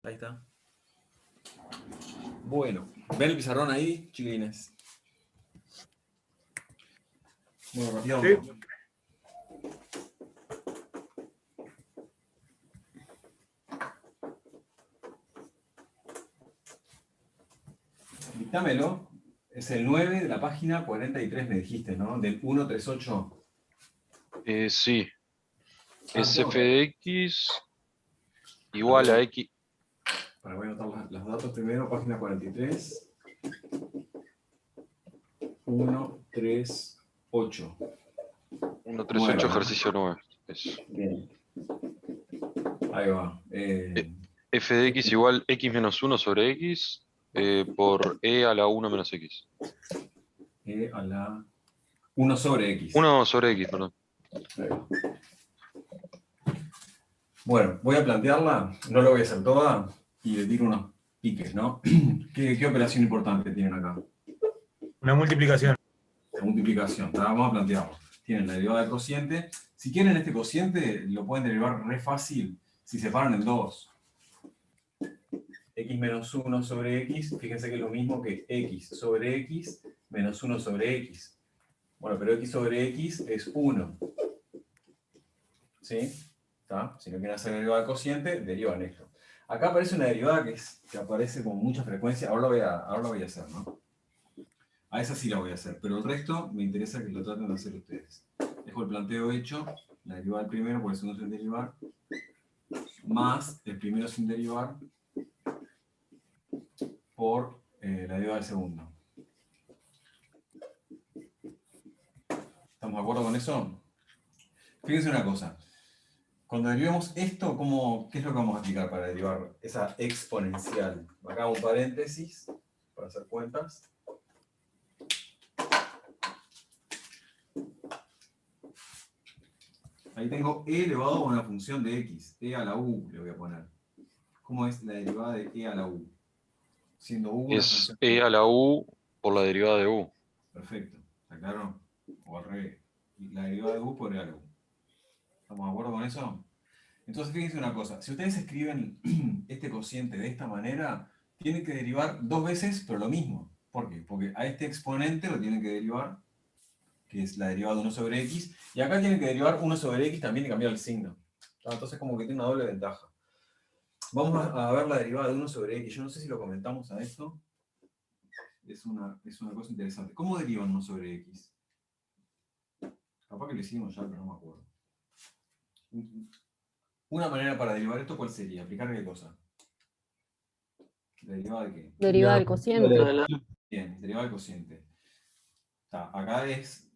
Ahí está. Bueno, ¿ven el pizarrón ahí, chiquilines? Bueno, rápido. Sí. Dictámelo. Es el 9 de la página 43, me dijiste, ¿no? Del 138. Sí. Es Ah, f de x igual a x. Para voy a anotar los datos primero, página 43. 138. 138, ejercicio 9. Eso. Bien. Ahí va. F de x igual x menos 1 sobre x por e a la 1 menos x. A la 1 sobre x. 1 sobre x, perdón. Ahí va. Bueno, voy a plantearla, no la voy a hacer toda, y le tiro unos piques, ¿no? ¿Qué operación importante tienen acá? Una multiplicación. La multiplicación, ¿tá? Vamos a plantearlo. Tienen la derivada del cociente. Si quieren este cociente, lo pueden derivar re fácil si separan en dos. X menos 1 sobre x, fíjense que es lo mismo que x sobre x menos 1 sobre x. Bueno, pero x sobre x es 1. ¿Sí? ¿Está? Si no quieren hacer la derivada del cociente, derivan esto. Acá aparece una derivada que aparece con mucha frecuencia. Ahora la voy a hacer, ¿no? A esa sí la voy a hacer, pero el resto me interesa que lo traten de hacer ustedes. Dejo el planteo hecho, la derivada del primero por el segundo sin derivar, más el primero sin derivar por la derivada del segundo. ¿Estamos de acuerdo con eso? Fíjense una cosa. Cuando derivemos esto, ¿qué es lo que vamos a aplicar para derivar esa exponencial? Acá hago un paréntesis para hacer cuentas. Ahí tengo e elevado a una función de x. E a la u le voy a poner. ¿Cómo es la derivada de e a la u? Siendo u una Es función e de... a la u por la derivada de u. Perfecto. ¿Está claro? O al revés. La derivada de u por e a la u. ¿Estamos de acuerdo con eso? Entonces fíjense una cosa. Si ustedes escriben este cociente de esta manera, tienen que derivar dos veces, pero lo mismo. ¿Por qué? Porque a este exponente lo tienen que derivar, que es la derivada de 1 sobre x, y acá tienen que derivar 1 sobre x también y cambiar el signo. Entonces como que tiene una doble ventaja. Vamos a ver la derivada de 1 sobre x. Yo no sé si lo comentamos a esto. Es una cosa interesante. ¿Cómo derivan 1 sobre x? Capaz que lo hicimos ya, pero no me acuerdo. Una manera para derivar esto, ¿cuál sería? ¿Aplicar qué cosa? ¿Derivada de qué? Derivada del cociente. Bien, derivada del cociente. Acá es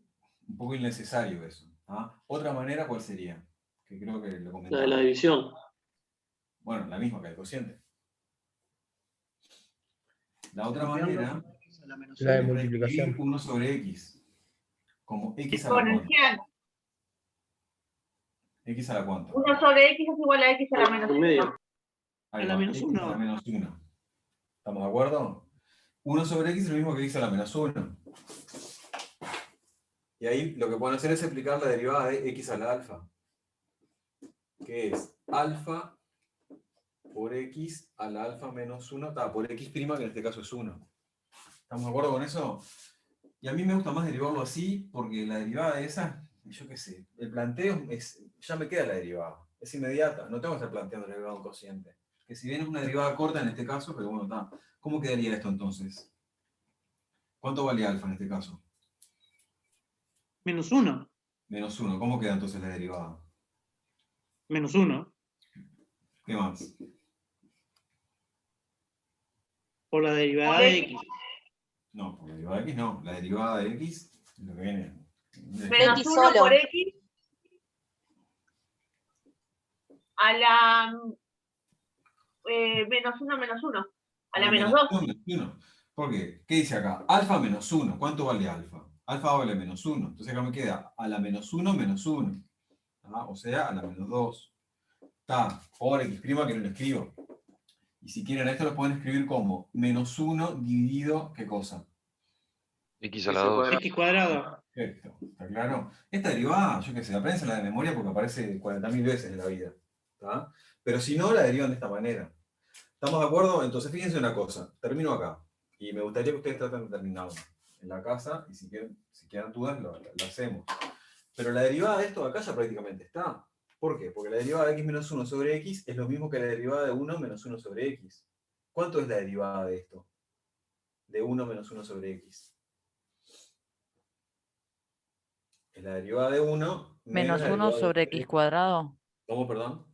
un poco innecesario eso. Otra manera, ¿cuál sería? Que creo que lo comentamos. La de la división. Bueno, la misma que el cociente. La otra manera La de es multiplicación. reescribir 1 sobre x. Como x a la cuánta. Exponencial. X a la cuánta. 1 sobre x es igual a x a la menos En medio. 1. Ahí A la va, menos x a la 1. menos 1. ¿Estamos de acuerdo? 1 sobre x es lo mismo que x a la menos 1. Y ahí lo que pueden hacer es aplicar la derivada de x a la alfa. Que es alfa por x a la alfa menos 1, por x', que en este caso es 1. ¿Estamos de acuerdo con eso? Y a mí me gusta más derivarlo así, porque la derivada de esa, yo qué sé, el planteo ya me queda la derivada. Es inmediata, no tengo que estar planteando la derivada de un cociente. Que si bien es una derivada corta en este caso, pero bueno, está. ¿Cómo quedaría esto entonces? ¿Cuánto vale alfa en este caso? Menos 1. Menos 1. ¿Cómo queda entonces la derivada? Menos 1. ¿Qué más? Por la derivada Por de x. x. No, por la derivada de x no. La derivada de x es lo que viene. Menos X 1 solo. por x a la menos 1 menos 1. A la menos 2. Menos 1. ¿Por qué? ¿Qué dice acá? Alfa menos 1. ¿Cuánto vale alfa? Alfa vale menos 1. Entonces acá me queda a la menos 1 menos 1. O sea, a la menos 2. Está, por x' que no lo escribo. Y si quieren esto lo pueden escribir como menos 1 dividido, ¿qué cosa? X a la 2. X cuadrado. Perfecto, ¿está claro? Esta derivada, yo qué sé, apréndanla de memoria porque aparece 40.000 veces en la vida. ¿Tá? Pero si no, la derivan de esta manera. ¿Estamos de acuerdo? Entonces, fíjense una cosa. Termino acá. Y me gustaría que ustedes traten de terminarlo en la casa. Y si quieren dudas, lo hacemos. Pero la derivada de esto de acá ya prácticamente está. ¿Por qué? Porque la derivada de x menos 1 sobre x es lo mismo que la derivada de 1 menos 1 sobre x. ¿Cuánto es la derivada de esto? De 1 menos 1 sobre x. Es la derivada de 1 menos Menos la 1 derivada de sobre x cuadrado. ¿Cómo, perdón?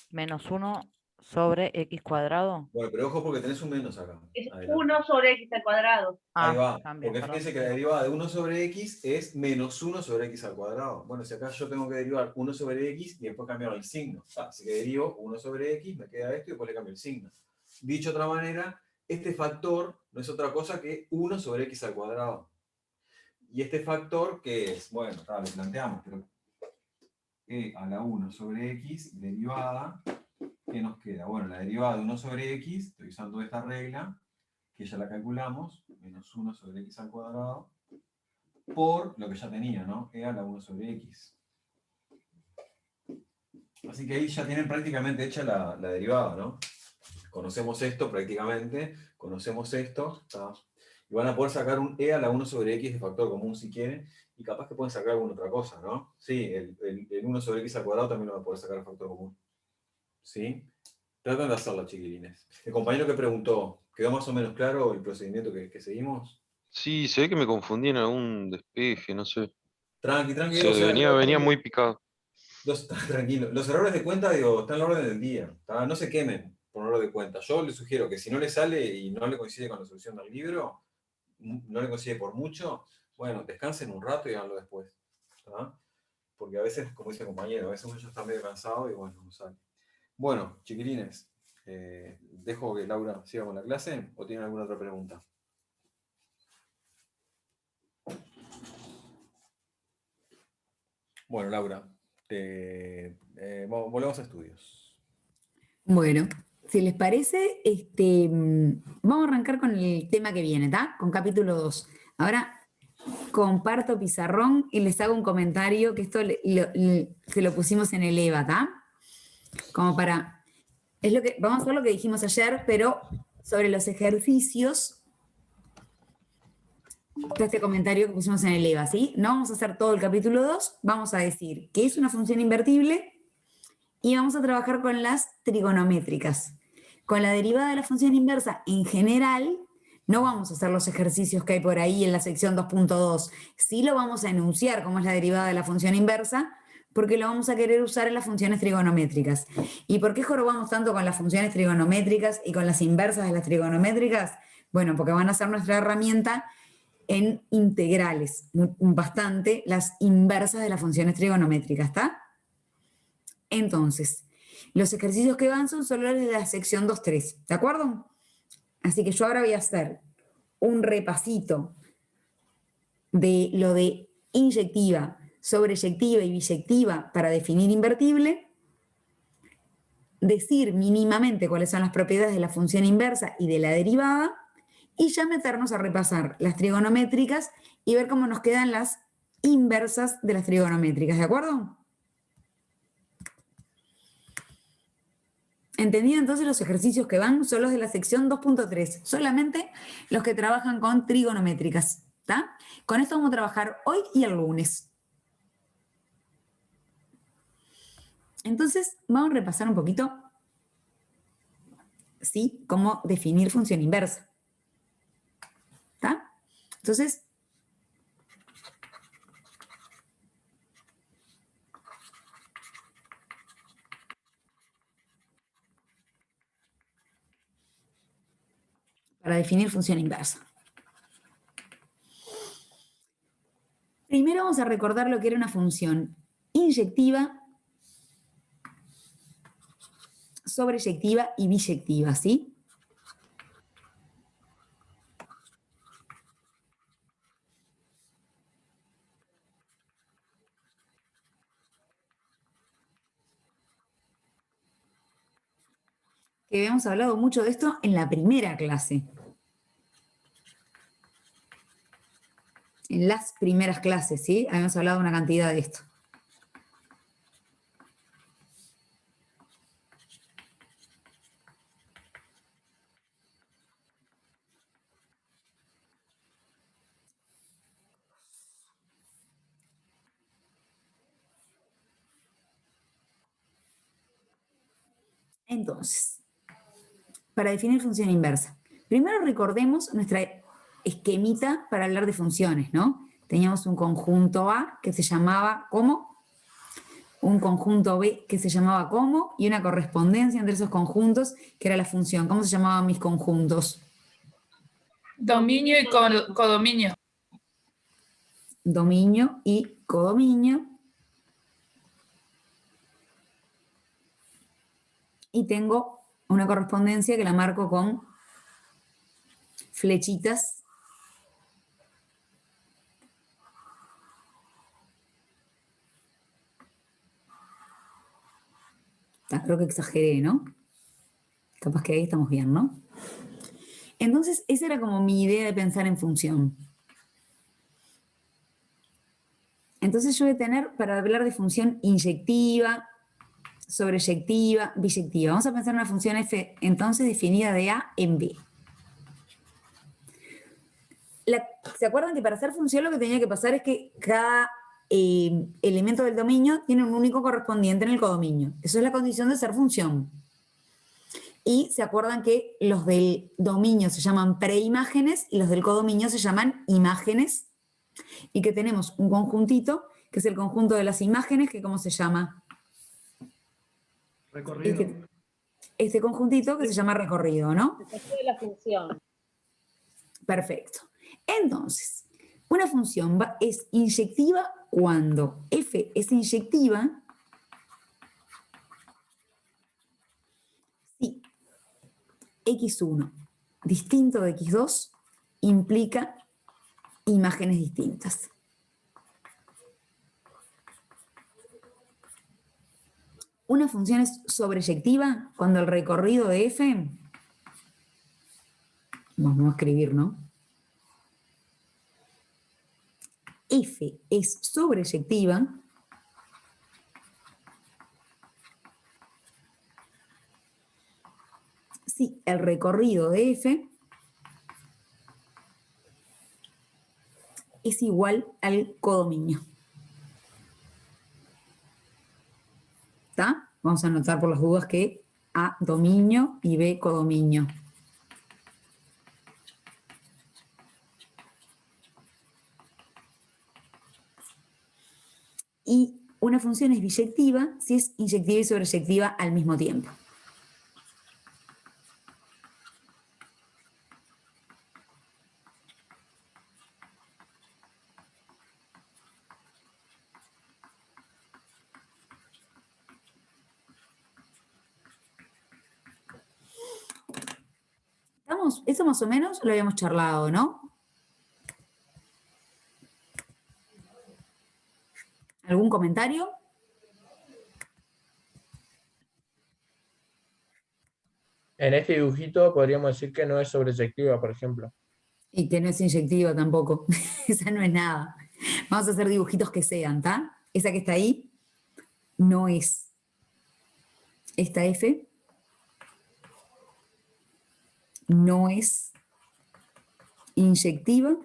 Menos 1 sobre x cuadrado. Bueno, pero ojo porque tenés un menos acá. Es Adelante. 1 sobre x al cuadrado. Ahí va. También, Porque perdón. fíjense que la derivada de 1 sobre x es menos 1 sobre x al cuadrado. Bueno, si acá yo tengo que derivar 1 sobre x y después cambiar el signo. Así que derivo 1 sobre x, me queda esto y después le cambio el signo. Dicho de otra manera, este factor no es otra cosa que 1 sobre x al cuadrado. Y este factor, ¿qué es? Bueno, lo planteamos, pero e a la 1 sobre x derivada, ¿qué nos queda? Bueno, la derivada de 1 sobre x, estoy usando esta regla, que ya la calculamos, menos 1 sobre x al cuadrado, por lo que ya tenía, ¿no? E a la 1 sobre x. Así que ahí ya tienen prácticamente hecha la derivada, ¿no? Conocemos esto prácticamente, conocemos esto, ¿está? Y van a poder sacar un e a la 1 sobre x de factor común si quieren, y capaz que pueden sacar alguna otra cosa, ¿no? Sí, el 1 sobre x al cuadrado también lo van a poder sacar de factor común. ¿Sí? Traten de hacerlo, chiquilines. El compañero que preguntó, ¿quedó más o menos claro el procedimiento que seguimos? Sí, se ve que me confundí en algún despeje, no sé. Tranqui, tranqui, Se o sea, venía muy picado. tranquilo. Los errores de cuenta, digo, están en la orden del día. ¿Tá? No se quemen por un error de cuenta. Yo les sugiero que si no le sale y no le coincide con la solución del libro, no le coincide por mucho, bueno, descansen un rato y háganlo después. ¿Tá? Porque a veces, como dice el compañero, a veces uno ya está medio cansado y bueno, no sale. Bueno, chiquilines, dejo que Laura siga con la clase o tienen alguna otra pregunta. Bueno, Laura, volvemos a estudios. Bueno, si les parece, vamos a arrancar con el tema que viene, ¿está? Con capítulo 2. Ahora comparto pizarrón y les hago un comentario, que esto se lo pusimos en el EVA, ¿está? Como para... vamos a hacer lo que dijimos ayer, pero sobre los ejercicios, está este comentario que pusimos en el EVA, ¿sí? No vamos a hacer todo el capítulo 2, vamos a decir que es una función invertible y vamos a trabajar con las trigonométricas. Con la derivada de la función inversa en general, no vamos a hacer los ejercicios que hay por ahí en la sección 2.2. Sí lo vamos a enunciar como es la derivada de la función inversa, porque lo vamos a querer usar en las funciones trigonométricas. ¿Y por qué jorobamos tanto con las funciones trigonométricas y con las inversas de las trigonométricas? Bueno, porque van a ser nuestra herramienta en integrales, bastante las inversas de las funciones trigonométricas, ¿está? Entonces, los ejercicios que van son solo los de la sección 2.3, ¿de acuerdo? Así que yo ahora voy a hacer un repasito de lo de inyectiva, sobreyectiva y biyectiva para definir invertible, decir mínimamente cuáles son las propiedades de la función inversa y de la derivada, y ya meternos a repasar las trigonométricas y ver cómo nos quedan las inversas de las trigonométricas, ¿de acuerdo? ¿Entendido? Entonces los ejercicios que van son los de la sección 2.3, solamente los que trabajan con trigonométricas, ¿está? Con esto vamos a trabajar hoy y el lunes. Entonces, vamos a repasar un poquito, ¿sí? Cómo definir función inversa, ¿está? Entonces, para definir función inversa. Primero vamos a recordar lo que era una función inyectiva, sobreyectiva y biyectiva, ¿sí? Que habíamos hablado mucho de esto en la primera clase. En las primeras clases, ¿sí? Habíamos hablado una cantidad de esto. Entonces, para definir función inversa. Primero recordemos nuestra esquemita para hablar de funciones, ¿no? Teníamos un conjunto A que se llamaba ¿cómo? Un conjunto B que se llamaba ¿cómo? Y una correspondencia entre esos conjuntos que era la función. ¿Cómo se llamaban mis conjuntos? Dominio y codominio. Dominio y codominio. Y tengo una correspondencia que la marco con flechitas. Creo que exageré, ¿no? Capaz que ahí estamos bien, ¿no? Entonces, esa era como mi idea de pensar en función. Entonces yo voy a tener, para hablar de función inyectiva, sobreyectiva, biyectiva. Vamos a pensar en una función f, entonces, definida de A en B. ¿Se acuerdan que para hacer función lo que tenía que pasar es que cada elemento del dominio tiene un único correspondiente en el codominio? Eso es la condición de ser función. Y se acuerdan que los del dominio se llaman preimágenes y los del codominio se llaman imágenes. Y que tenemos un conjuntito, que es el conjunto de las imágenes, que ¿cómo se llama? Recorrido. Este conjuntito que se llama recorrido, ¿no? De la función. Perfecto. Entonces, una función es inyectiva cuando f es inyectiva si x1 distinto de x2 implica imágenes distintas. Una función es sobreyectiva cuando el recorrido de f, vamos a escribir, ¿no? F es sobreyectiva si el recorrido de f es igual al codominio. ¿Está? Vamos a anotar por las dudas que A dominio y B codominio. Y una función es biyectiva si es inyectiva y sobreyectiva al mismo tiempo. Eso más o menos lo habíamos charlado, ¿no? ¿Algún comentario? En este dibujito podríamos decir que no es sobreyectiva, por ejemplo. Y que no es inyectiva tampoco. Esa no es nada. Vamos a hacer dibujitos que sean, ¿está? Esa que está ahí no es. Esta F no es inyectiva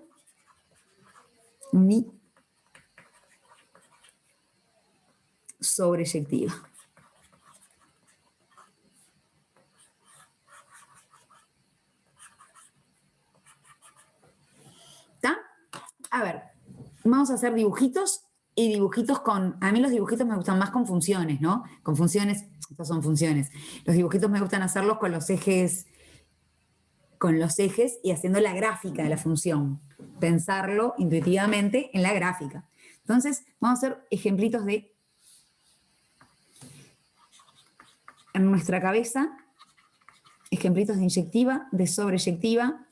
ni sobreyectiva. ¿Está? A ver, vamos a hacer dibujitos y dibujitos con... A mí los dibujitos me gustan más con funciones, ¿no? Con funciones, estas son funciones. Los dibujitos me gustan hacerlos con los ejes y haciendo la gráfica de la función. Pensarlo intuitivamente en la gráfica. Entonces, vamos a hacer ejemplitos de... En nuestra cabeza, ejemplitos de inyectiva, de sobreyectiva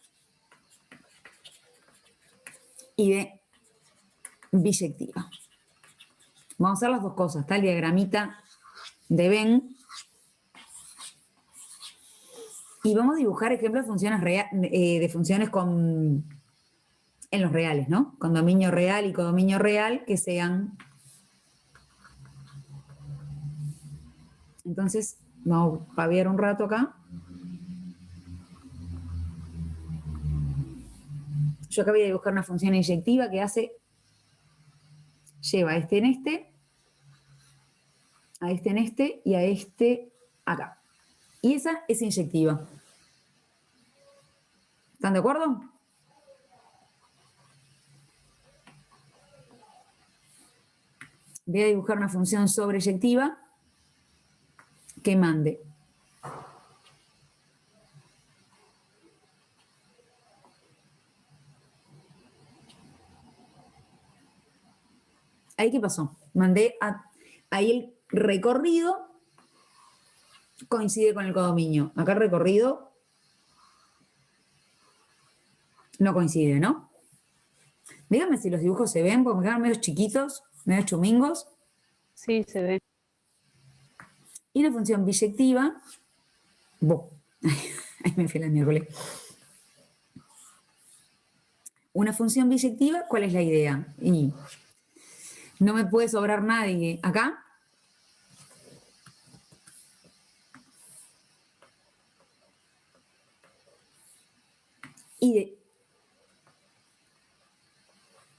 y de biyectiva. Vamos a hacer las dos cosas. Está el diagramita de Venn. Y vamos a dibujar ejemplos de funciones, en los reales, ¿no? Con dominio real y codominio real que sean... Entonces, vamos a paviar un rato acá. Yo acá voy a dibujar una función inyectiva que lleva a este en este, a este en este y a este acá. Y esa es inyectiva. ¿Están de acuerdo? Voy a dibujar una función sobreyectiva que mande ahí, ¿qué pasó? Ahí el recorrido coincide con el codominio. Acá el recorrido no coincide, ¿no? Díganme si los dibujos se ven, porque me quedan medio chiquitos, medio chumingos. Sí, se ve. Y una función biyectiva. Ahí me fui la miércoles. Una función biyectiva, ¿cuál es la idea? Y no me puede sobrar nadie acá.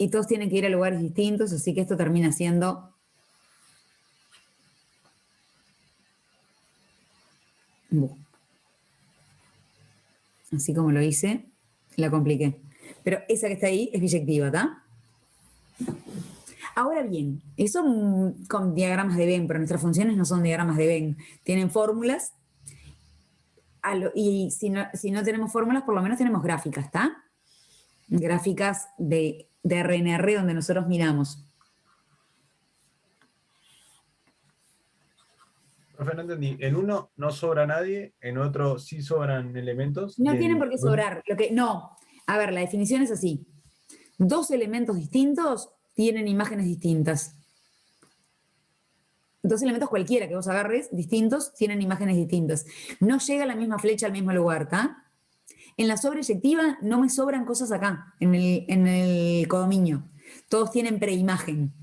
Y todos tienen que ir a lugares distintos, así que esto termina siendo así como lo hice, la compliqué. Pero esa que está ahí es biyectiva, ¿está? Ahora bien, eso con diagramas de Venn, pero nuestras funciones no son diagramas de Venn. Tienen fórmulas. Y si no tenemos fórmulas, por lo menos tenemos gráficas, ¿está? Gráficas de RNR donde nosotros miramos. Profe, no entendí. En uno no sobra nadie, en otro sí sobran elementos. No tienen por qué sobrar. No. A ver, la definición es así. Dos elementos distintos tienen imágenes distintas. Dos elementos cualquiera que vos agarres, distintos, tienen imágenes distintas. No llega la misma flecha al mismo lugar, ¿está? En la sobreyectiva no me sobran cosas acá, en el codominio. Todos tienen preimagen.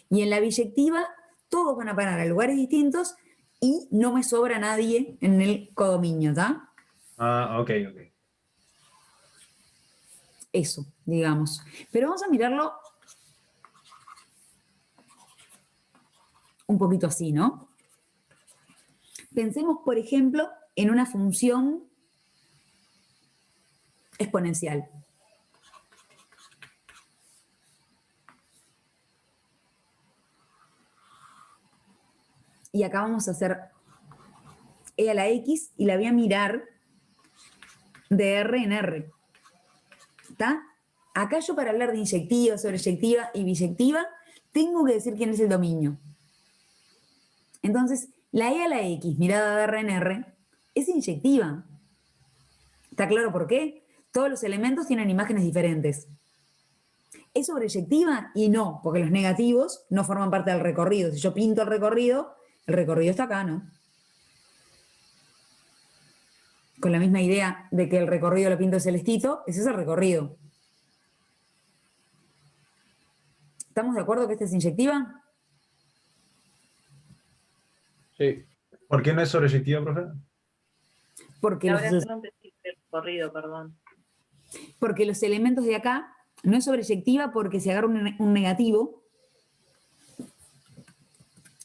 Y en la biyectiva, todos van a parar a lugares distintos y no me sobra nadie en el codominio, ¿está? Ah, ok. Eso, digamos. Pero vamos a mirarlo un poquito así, ¿no? Pensemos, por ejemplo, en una función exponencial. Y acá vamos a hacer e a la x y la voy a mirar de R en R. ¿Está? Acá yo para hablar de inyectiva, sobreyectiva y biyectiva, tengo que decir quién es el dominio. Entonces, la e a la x, mirada de R en R, es inyectiva. ¿Está claro por qué? Todos los elementos tienen imágenes diferentes. ¿Es sobreyectiva? Y no, porque los negativos no forman parte del recorrido. Si yo pinto el recorrido está acá, ¿no? Con la misma idea de que el recorrido lo pinto celestito, ese es el recorrido. ¿Estamos de acuerdo que esta es inyectiva? Sí. ¿Por qué no es sobreyectiva, profe? Porque La verdad es que no entendí el recorrido, perdón. porque los elementos de acá no es sobreyectiva porque si agarro un negativo,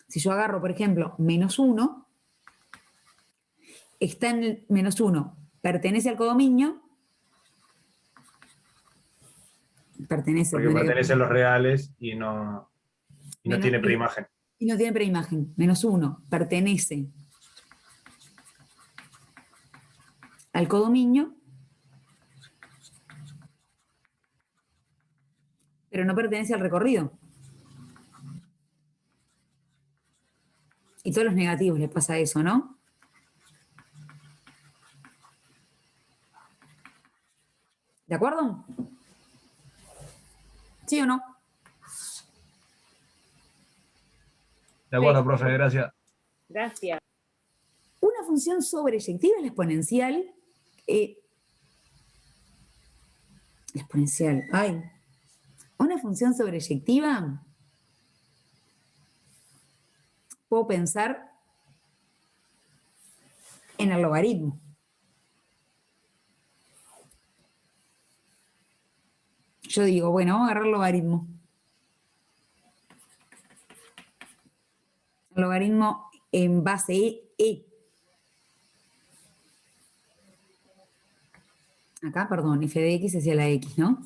si yo agarro, por ejemplo, -1, está en el -1, pertenece al codominio, Porque pertenece a los reales y no tiene preimagen. Y no tiene preimagen. -1 pertenece al codominio, pero no pertenece al recorrido. Y todos los negativos les pasa eso, ¿no? ¿De acuerdo? ¿Sí o no? De acuerdo, profe, gracias. Gracias. Una función sobreyectiva es la exponencial. Una función sobreyectiva, puedo pensar en el logaritmo. Yo digo, bueno, vamos a agarrar el logaritmo. El logaritmo en base E. Acá, perdón, f de x hacia la x, ¿no?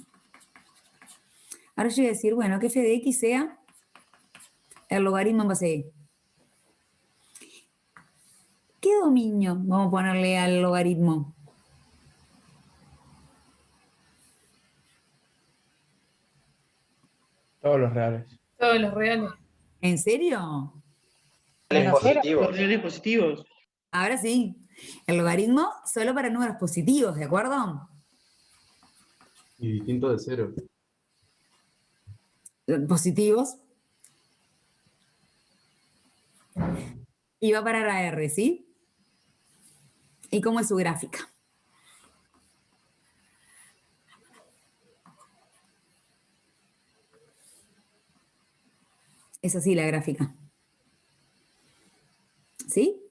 Ahora yo voy a decir, bueno, que f de x sea el logaritmo en base a e. ¿Qué dominio vamos a ponerle al logaritmo? Todos los reales. Todos los reales. ¿En serio? Menos cero. Los reales positivos. Ahora sí. El logaritmo solo para números positivos, ¿de acuerdo? Y distinto de 0. Positivos. Y va a parar a R, ¿sí? ¿Y cómo es su gráfica? Es así la gráfica. ¿Sí?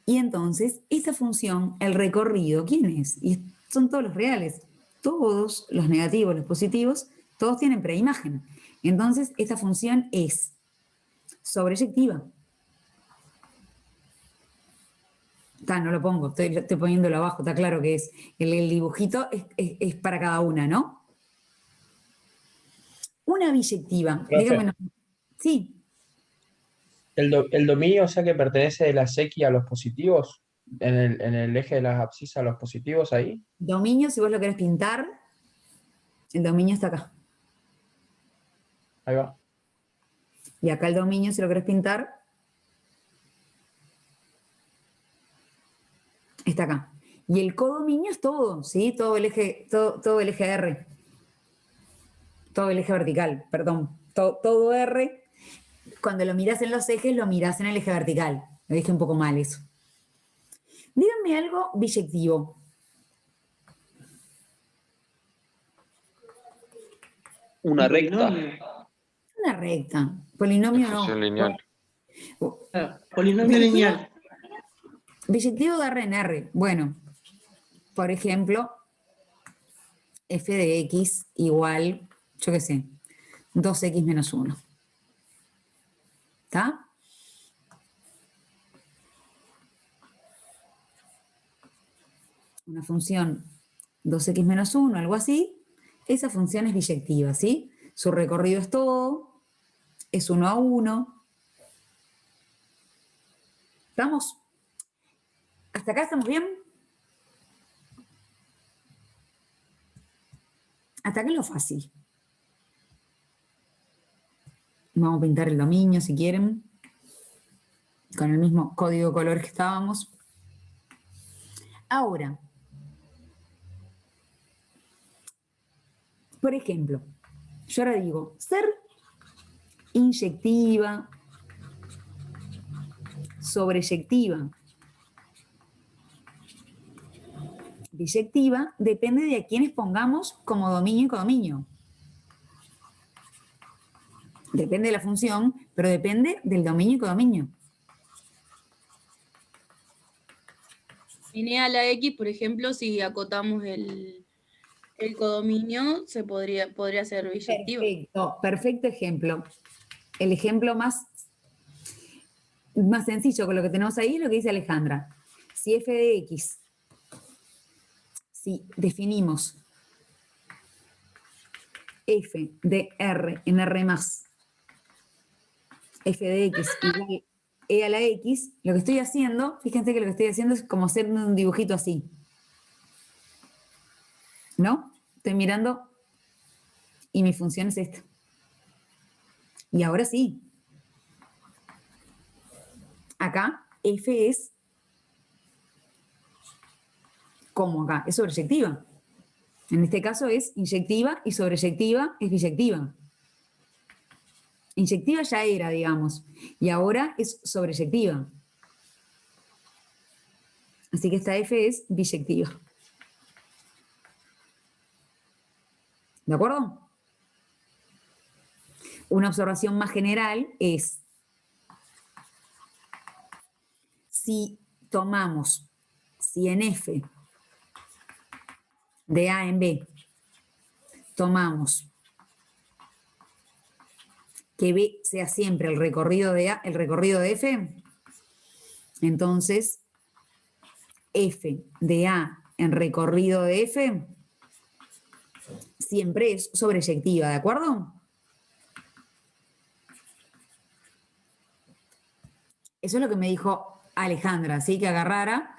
Y entonces, esa función, el recorrido, ¿quién es? Y son todos los reales. Todos los negativos, los positivos, todos tienen preimagen. Entonces, esta función es sobreyectiva. No lo pongo, estoy poniéndolo abajo, está claro que es. El dibujito es para cada una, ¿no? Una biyectiva. Profe. Dígame. Sí, El dominio, o sea, que pertenece de las X a los positivos, en el eje de las abscisas a los positivos ahí. dominio, si vos lo querés pintar, el dominio está acá. Ahí va. Y acá el dominio, si lo querés pintar, está acá. Y el codominio es todo, ¿sí? Todo el eje R. Todo el eje vertical, perdón. Todo R. Cuando lo mirás en los ejes, lo mirás en el eje vertical. Lo dije un poco mal eso. Díganme algo biyectivo. Una recta. Una recta. Polinomio no. Función lineal. Polinomio lineal. Biyectivo de R en R. Bueno, por ejemplo, f de x igual, yo qué sé, 2x menos 1. ¿Está? Una función 2x menos 1, algo así. Esa función es biyectiva, ¿sí? Su recorrido es todo, es 1 a 1. ¿Estamos? ¿Hasta acá estamos bien? Hasta acá es lo fácil. Vamos a pintar el dominio si quieren, con el mismo código de colores que estábamos. Ahora, por ejemplo, yo ahora digo, ser inyectiva, sobreyectiva, biyectiva, depende de a quiénes pongamos como dominio y codominio. Depende de la función, pero depende del dominio y codominio. En E a la X, por ejemplo, si acotamos el codominio, se podría ser biyectivo. Perfecto, perfecto ejemplo. El ejemplo más sencillo con lo que tenemos ahí es lo que dice Alejandra. Si f de x, si definimos f de r en r más, f de x igual e a la x, lo que estoy haciendo, fíjense que lo que estoy haciendo es como hacer un dibujito así. ¿No? Estoy mirando y mi función es esta. Y ahora sí. Acá f es como acá, es sobreyectiva. En este caso es inyectiva y sobreyectiva es biyectiva. Inyectiva ya era, digamos, y ahora es sobreyectiva. Así que esta f es biyectiva. ¿De acuerdo? Una observación más general es, si tomamos, si en f de A en B tomamos que B sea siempre el recorrido de A, el recorrido de F, entonces F de A en recorrido de F siempre es sobreyectiva, ¿de acuerdo? Eso es lo que me dijo Alejandra, así que agarrara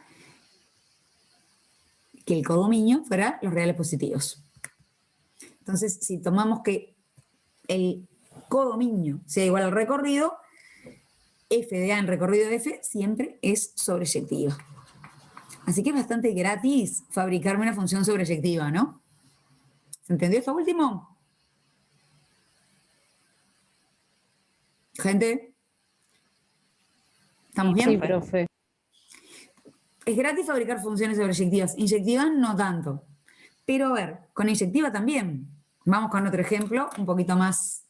que el codominio fuera los reales positivos. Entonces, si tomamos que el codominio sea igual al recorrido, f de A en recorrido de F siempre es sobreyectiva. Así que es bastante gratis fabricarme una función sobreyectiva, ¿no? ¿Se entendió esto último? Gente, ¿estamos bien? Sí, profe. Es gratis fabricar funciones sobreyectivas. Inyectivas no tanto. Pero a ver, con inyectiva también. Vamos con otro ejemplo, un poquito más.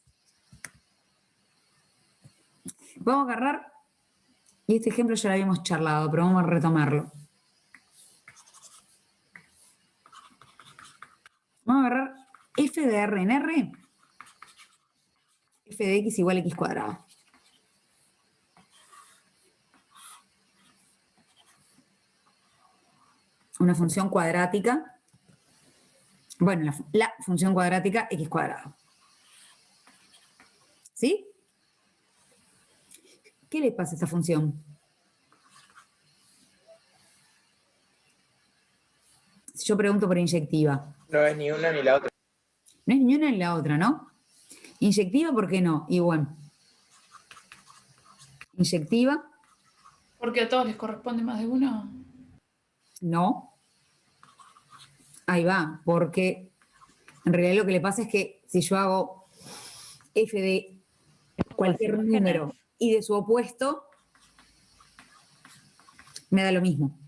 Vamos a agarrar, y este ejemplo ya lo habíamos charlado, pero vamos a retomarlo. Vamos a agarrar f de r en r, f de x igual a x cuadrado. Una función cuadrática, bueno, la función cuadrática x cuadrado. ¿Sí? ¿Qué le pasa a esta función? Si yo pregunto por inyectiva. No es ni una ni la otra. No es ni una ni la otra, ¿no? Inyectiva, ¿por qué no? Y bueno. Inyectiva. Porque a todos les corresponde más de uno. No. Ahí va, porque en realidad lo que le pasa es que si yo hago f de cualquier número y de su opuesto, me da lo mismo.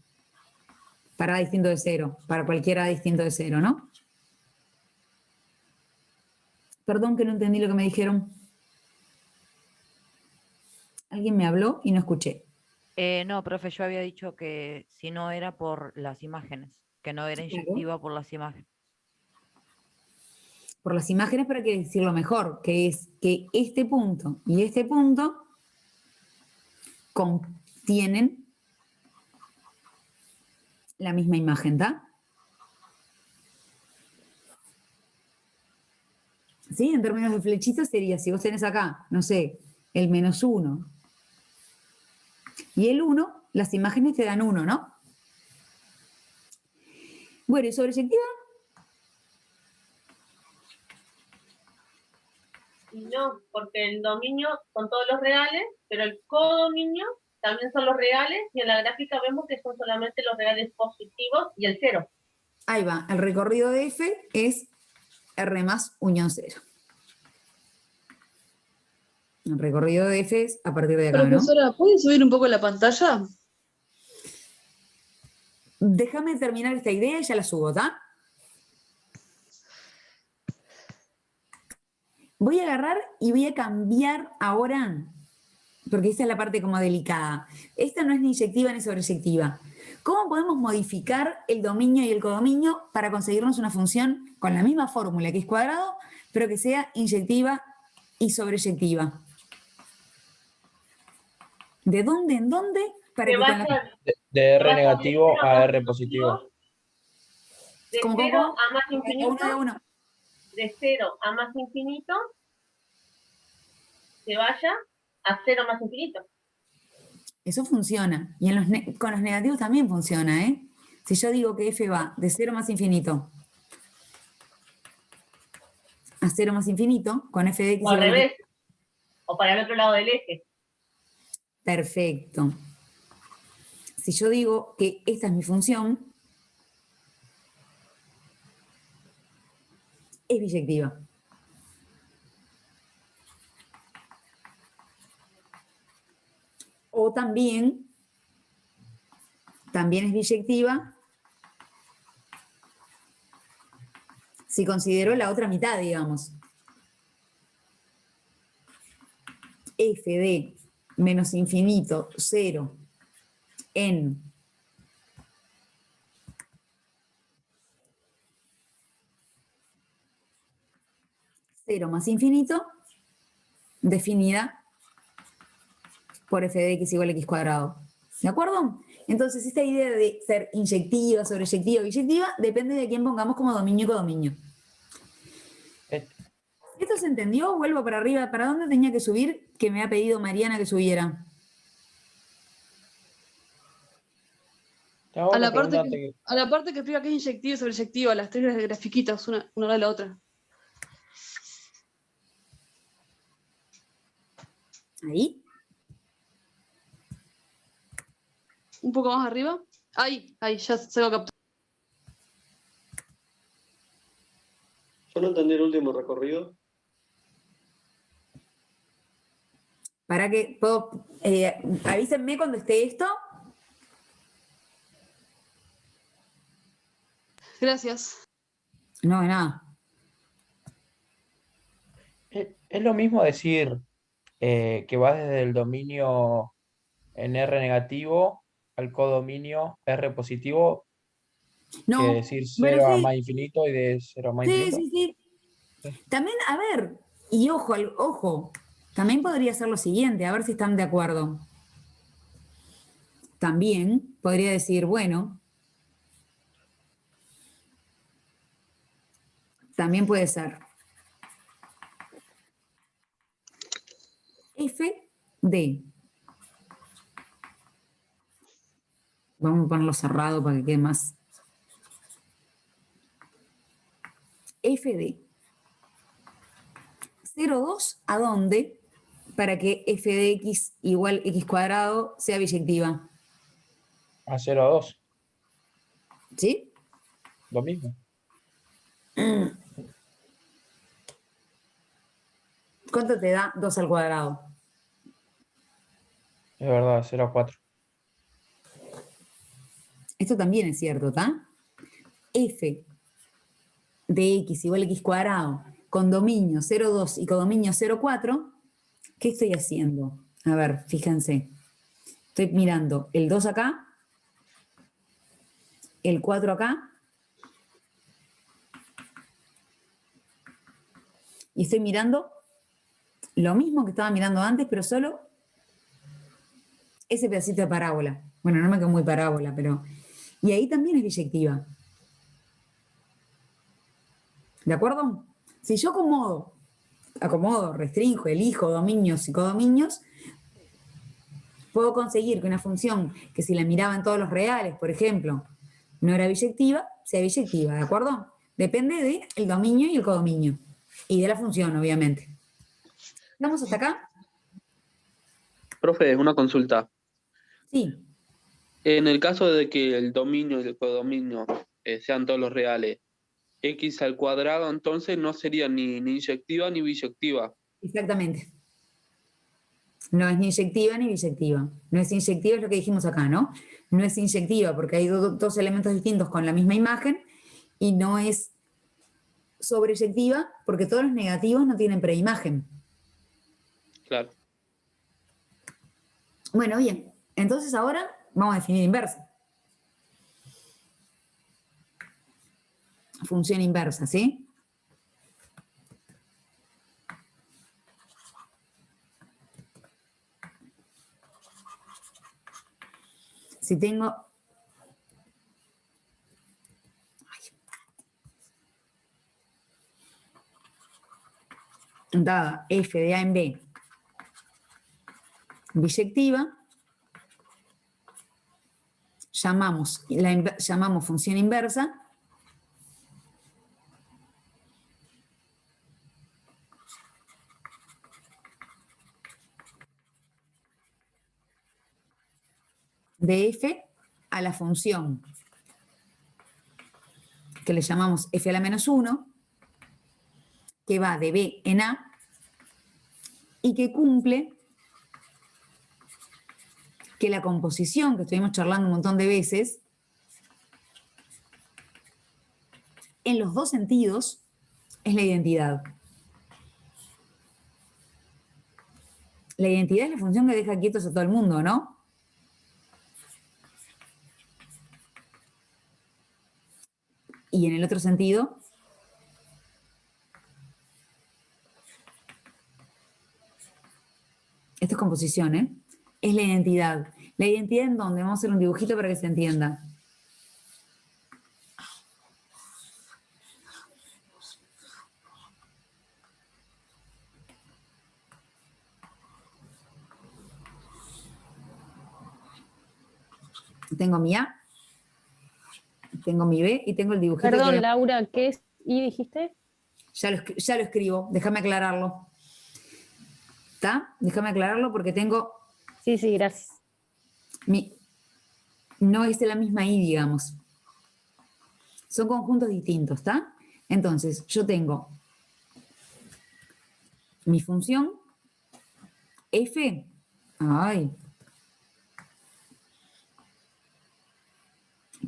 Para A distinto de 0, para cualquier A distinto de 0, ¿no? Perdón que no entendí lo que me dijeron. Alguien me habló y no escuché. No, profe, yo había dicho que si no era por las imágenes, que no era inyectiva por las imágenes. Por las imágenes, pero hay que decirlo mejor, que es que este punto y este punto contienen la misma imagen, ¿está? ¿Sí? En términos de flechitas sería, si vos tenés acá, no sé, el -1 y el 1, las imágenes te dan 1, ¿no? Bueno, ¿y sobreyectiva? No, porque el dominio son todos los reales, pero el codominio también son los reales, y en la gráfica vemos que son solamente los reales positivos y el 0. Ahí va, el recorrido de F es R más unión 0. El recorrido de F es a partir de acá, ¿no? Profesora, ¿puede subir un poco la pantalla? Déjame terminar esta idea y ya la subo, ¿está? Voy a agarrar y voy a cambiar ahora, porque esta es la parte como delicada. Esta no es ni inyectiva ni sobreyectiva. ¿Cómo podemos modificar el dominio y el codominio para conseguirnos una función con la misma fórmula que es cuadrado, pero que sea inyectiva y sobreyectiva? ¿De dónde en dónde? Para que con la... De R negativo a R positivo. De ¿Cómo? 0 a más infinito. Uno. De 0 a más infinito, se vaya a 0 más infinito. Eso funciona. Y con los negativos también funciona, ¿eh? Si yo digo que F va de 0 más infinito a 0 más infinito, con F de X... O al revés. O para el otro lado del eje. Perfecto. Si yo digo que esta es mi función, es biyectiva. O también es biyectiva si considero la otra mitad, digamos. F de menos infinito 0 en cero más infinito, definida por f de x igual a x cuadrado. ¿De acuerdo? Entonces, esta idea de ser inyectiva, sobreyectiva, biyectiva, depende de quién pongamos como dominio y codominio. ¿Esto se entendió? Vuelvo para arriba. ¿Para dónde tenía que subir? Que me ha pedido Mariana que subiera. Te hago A otra la parte pregunta que, a la parte que explica que es inyectiva y sobreinyectiva, las tres grafiquitas, una al lado de la otra. Ahí. Un poco más arriba. Ahí, ya se va a captar. Yo no entendí el último recorrido. Para que puedo. Avísenme cuando esté esto. Gracias. No, de nada. Es lo mismo decir que va desde el dominio en R negativo al codominio R positivo, No, que decir bueno, 0 a sí. más infinito y de 0 a más Sí, infinito. sí, sí. También, a ver, y ojo, también podría ser lo siguiente, a ver si están de acuerdo. También podría decir, bueno, también puede ser F de. Vamos a ponerlo cerrado para que quede más. F de 0,2 ¿a dónde? Para que f de x igual x cuadrado sea biyectiva. A 0 a 2, ¿Sí? lo mismo. ¿Cuánto te da 2 al cuadrado? Es verdad, 0 a 4. Esto también es cierto, ¿está? F de x igual a x cuadrado con dominio 0,2 y codominio 0,4, ¿qué estoy haciendo? A ver, fíjense. Estoy mirando el 2 acá, el 4 acá, y estoy mirando lo mismo que estaba mirando antes, pero solo ese pedacito de parábola. Bueno, no me quedó muy parábola, pero... Y ahí también es biyectiva. ¿De acuerdo? Si yo acomodo, restrinjo, elijo dominios y codominios, puedo conseguir que una función que si la miraba en todos los reales, por ejemplo, no era biyectiva, sea biyectiva, ¿de acuerdo? Depende del dominio y el codominio. Y de la función, obviamente. ¿Vamos hasta acá? Profe, una consulta. Sí. En el caso de que el dominio y el codominio sean todos los reales, x al cuadrado entonces no sería ni inyectiva ni biyectiva. Exactamente. No es ni inyectiva ni biyectiva. No es inyectiva, es lo que dijimos acá, ¿no? No es inyectiva porque hay dos elementos distintos con la misma imagen y no es sobreyectiva porque todos los negativos no tienen preimagen. Claro. Bueno, bien. Entonces ahora vamos a definir inversa. Función inversa, ¿sí? Si tengo... dada f de a en b biyectiva, llamamos función inversa de f a la función que le llamamos f a la menos 1, que va de b en a y que cumple que la composición que estuvimos charlando un montón de veces, en los dos sentidos, es la identidad. La identidad es la función que deja quietos a todo el mundo, ¿no? Y en el otro sentido, esto es composición, ¿eh? Es la identidad. La identidad en donde vamos a hacer un dibujito para que se entienda. Tengo mi A, tengo mi B y tengo el dibujito. Perdón, Laura, ¿qué es I dijiste? Ya lo escribo, déjame aclararlo. ¿Está? Déjame aclararlo porque tengo... Sí, gracias. No es la misma I, digamos. Son conjuntos distintos, ¿está? Entonces, yo tengo mi función f,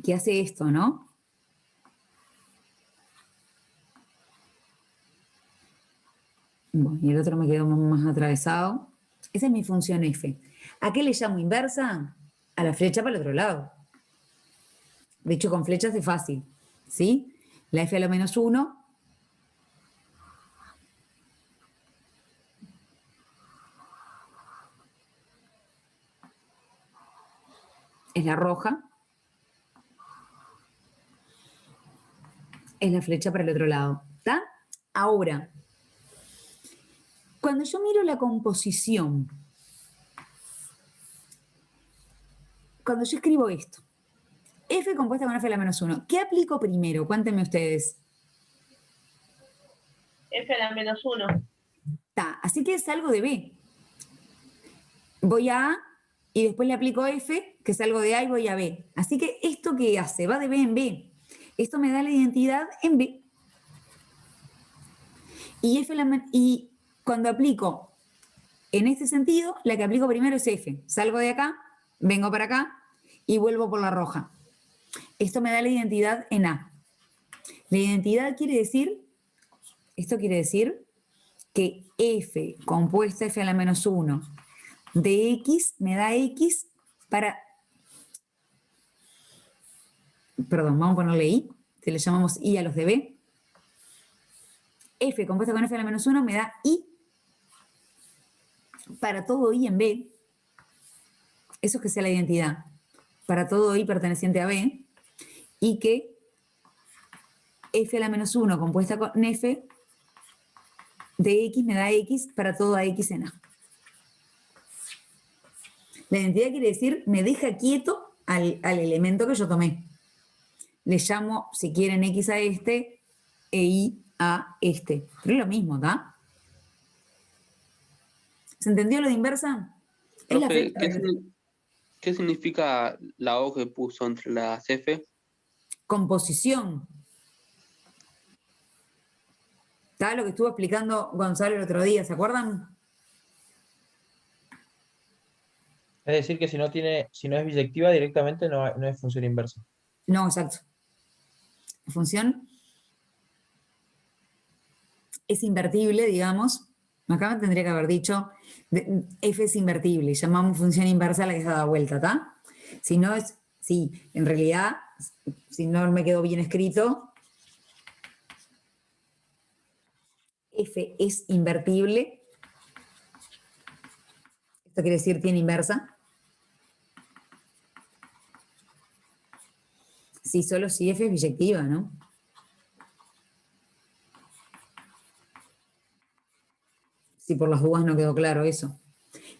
que hace esto, ¿no? Bueno, y el otro me quedó más atravesado. Esa es mi función f. ¿A qué le llamo inversa? A la flecha para el otro lado. De hecho, con flechas es fácil, ¿sí? La f a la menos 1 es la roja, es la flecha para el otro lado, ¿está? Ahora, cuando yo miro la composición, cuando yo escribo esto, f compuesta con f a la menos 1, ¿qué aplico primero? Cuéntenme ustedes. F a la menos 1. Está, así que salgo de B. Voy a A y después le aplico F, que salgo de A y voy a B. Así que esto que hace, va de B en B. Esto me da la identidad en B. Y cuando aplico en este sentido, la que aplico primero es F. Salgo de acá, vengo para acá y vuelvo por la roja. Esto me da la identidad en A. La identidad quiere decir, esto quiere decir que f compuesta f a la menos 1 de x me da x para... Perdón, vamos a ponerle i, que le llamamos i a los de b. F compuesta con f a la menos 1 me da i para todo i en b. Eso es que sea la identidad. Para todo i perteneciente a b. Y que f a la menos 1 compuesta con f de x me da x para todo a x en A. La identidad quiere decir, me deja quieto al elemento que yo tomé. Le llamo, si quieren, x a este e y a este. Pero es lo mismo, ¿está? ¿Se entendió lo de inversa? Profe, ¿qué significa la O que puso entre las F? Composición. ¿Está lo que estuvo explicando Gonzalo el otro día? ¿Se acuerdan? Es decir, que si no es biyectiva directamente no es función inversa. No, exacto. La función es invertible, digamos. Acá me tendría que haber dicho, f es invertible, llamamos función inversa a la que se da vuelta, ¿está? Si no es, sí, en realidad, si no me quedó bien escrito, f es invertible. Esto quiere decir tiene inversa. Sí, solo si f es biyectiva, ¿no? Si por las dudas no quedó claro eso.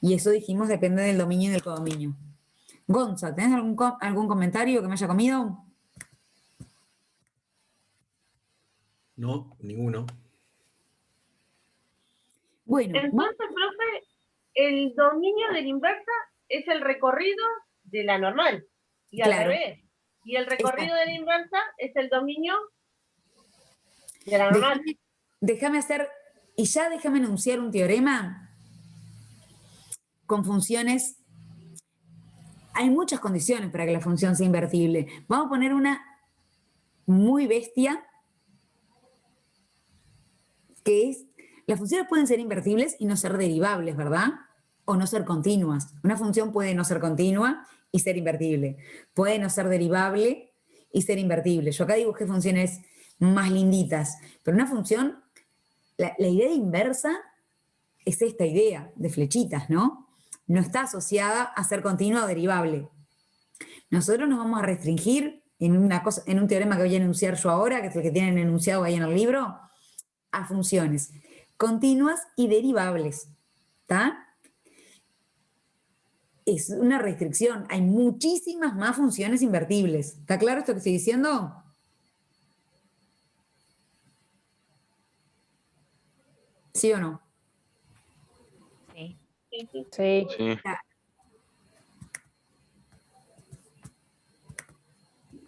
Y eso dijimos depende del dominio y del codominio. Gonza, ¿tenés algún comentario que me haya comido? No, ninguno. Bueno. Entonces, profe, el dominio de la inversa es el recorrido de la normal. Y al Claro. revés. Y el recorrido de la inversa es el dominio de la normal. Déjame hacer, y ya déjame enunciar un teorema con funciones. Hay muchas condiciones para que la función sea invertible. Vamos a poner una muy bestia, que es, las funciones pueden ser invertibles y no ser derivables, ¿verdad? O no ser continuas. Una función puede no ser continua y ser invertible. Puede no ser derivable y ser invertible. Yo acá dibujé funciones más linditas, pero una función, la idea de inversa es esta idea de flechitas, ¿no? No está asociada a ser continua o derivable. Nosotros nos vamos a restringir en un teorema que voy a enunciar yo ahora, que es el que tienen enunciado ahí en el libro, a funciones continuas y derivables. ¿Está? es una restricción. Hay muchísimas más funciones invertibles. ¿Está claro esto que estoy diciendo? ¿Sí o no? Sí. Sí. Sí.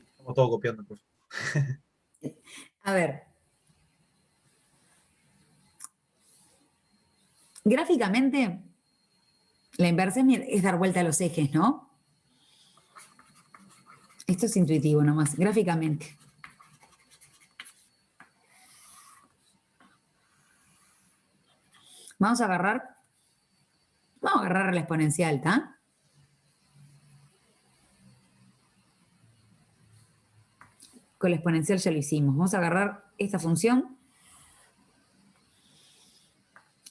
Estamos todos copiando. Pues. A ver. Gráficamente, la inversa es dar vuelta a los ejes, ¿no? Esto es intuitivo nomás, gráficamente. Vamos a agarrar la exponencial, ¿está? Con la exponencial ya lo hicimos. Vamos a agarrar esta función.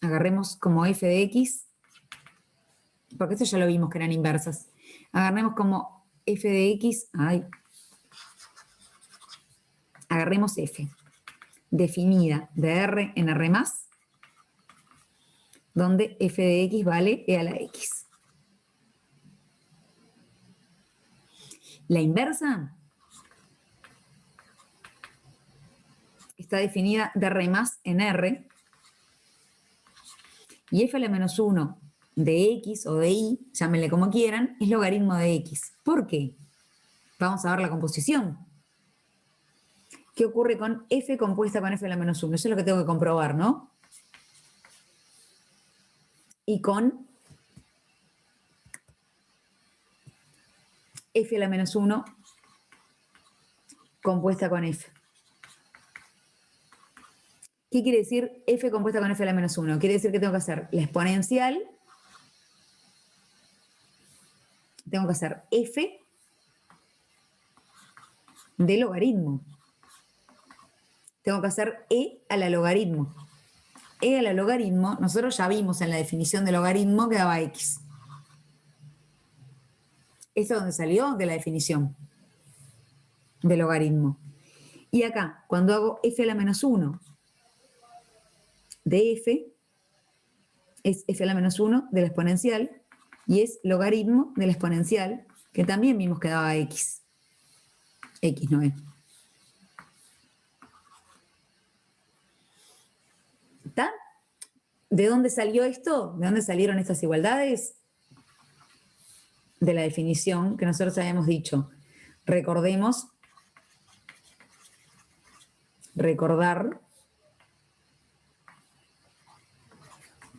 Agarremos como f de x, porque esto ya lo vimos que eran inversas. Agarremos como f de x, agarremos f, definida de r en r+, donde f de x vale e a la x. La inversa está definida de r+ en r, y f a la menos 1 de x o de y, llámenle como quieran, es logaritmo de x. ¿Por qué? Vamos a ver la composición. ¿Qué ocurre con f compuesta con f a la menos 1? Eso es lo que tengo que comprobar, ¿no? Y con f a la menos 1 compuesta con f. ¿Qué quiere decir f compuesta con f a la menos 1? Quiere decir que tengo que hacer la exponencial, tengo que hacer f de logaritmo. Tengo que hacer e a la logaritmo. E a la logaritmo, nosotros ya vimos en la definición de logaritmo que daba x. ¿Esto es donde salió? De la definición de logaritmo. Y acá, cuando hago f a la menos 1 de f, es f a la menos 1 de la exponencial, y es logaritmo de la exponencial, que también vimos que daba x. X no es. ¿Está? ¿De dónde salió esto? ¿De dónde salieron estas igualdades? De la definición que nosotros habíamos dicho. Recordar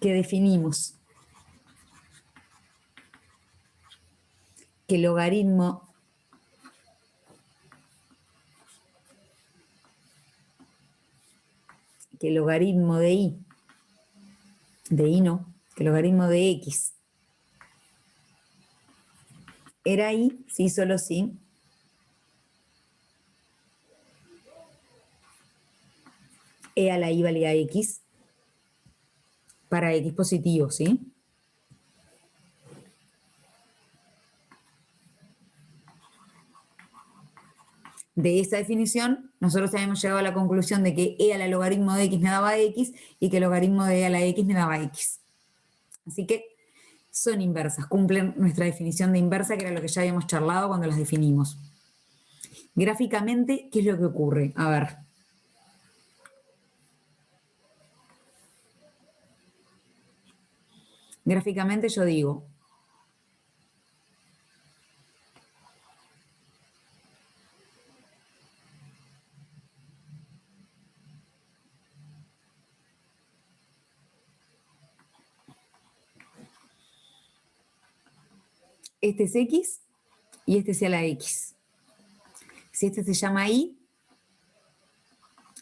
que definimos que logaritmo de y no, que logaritmo de x era y, sí, solo sí, e a la y valía x para x positivo, ¿sí? De esta definición, nosotros habíamos llegado a la conclusión de que e a la logaritmo de x me daba x y que el logaritmo de e a la x me daba x. Así que son inversas, cumplen nuestra definición de inversa, que era lo que ya habíamos charlado cuando las definimos. Gráficamente, ¿qué es lo que ocurre? A ver. Gráficamente yo digo, este es x y este es a la x. Si este se llama y,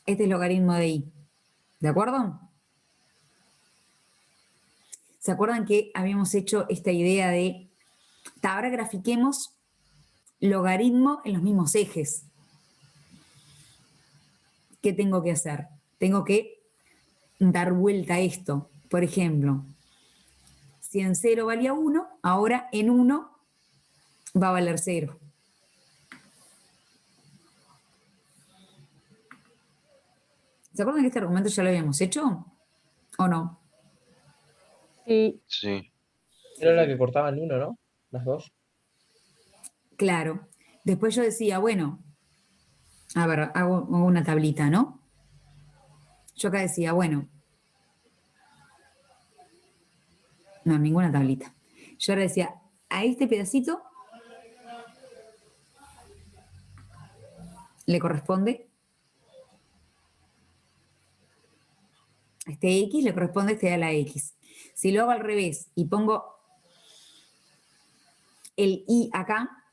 este es logaritmo de y. ¿De acuerdo? ¿Se acuerdan que habíamos hecho esta idea de, ahora grafiquemos logaritmo en los mismos ejes? ¿Qué tengo que hacer? Tengo que dar vuelta a esto. Por ejemplo, si en 0 valía 1, ahora en 1 va a valer 0. ¿Se acuerdan que este argumento ya lo habíamos hecho? ¿O no? Sí. Sí. Era la que cortaba en 1, ¿no? las dos. Claro. Después yo decía, bueno, a ver, hago una tablita, ¿no? Yo acá decía, bueno, no, ninguna tablita. Yo ahora decía, a este pedacito le corresponde este X, le corresponde este a la X. Si lo hago al revés y pongo el Y acá,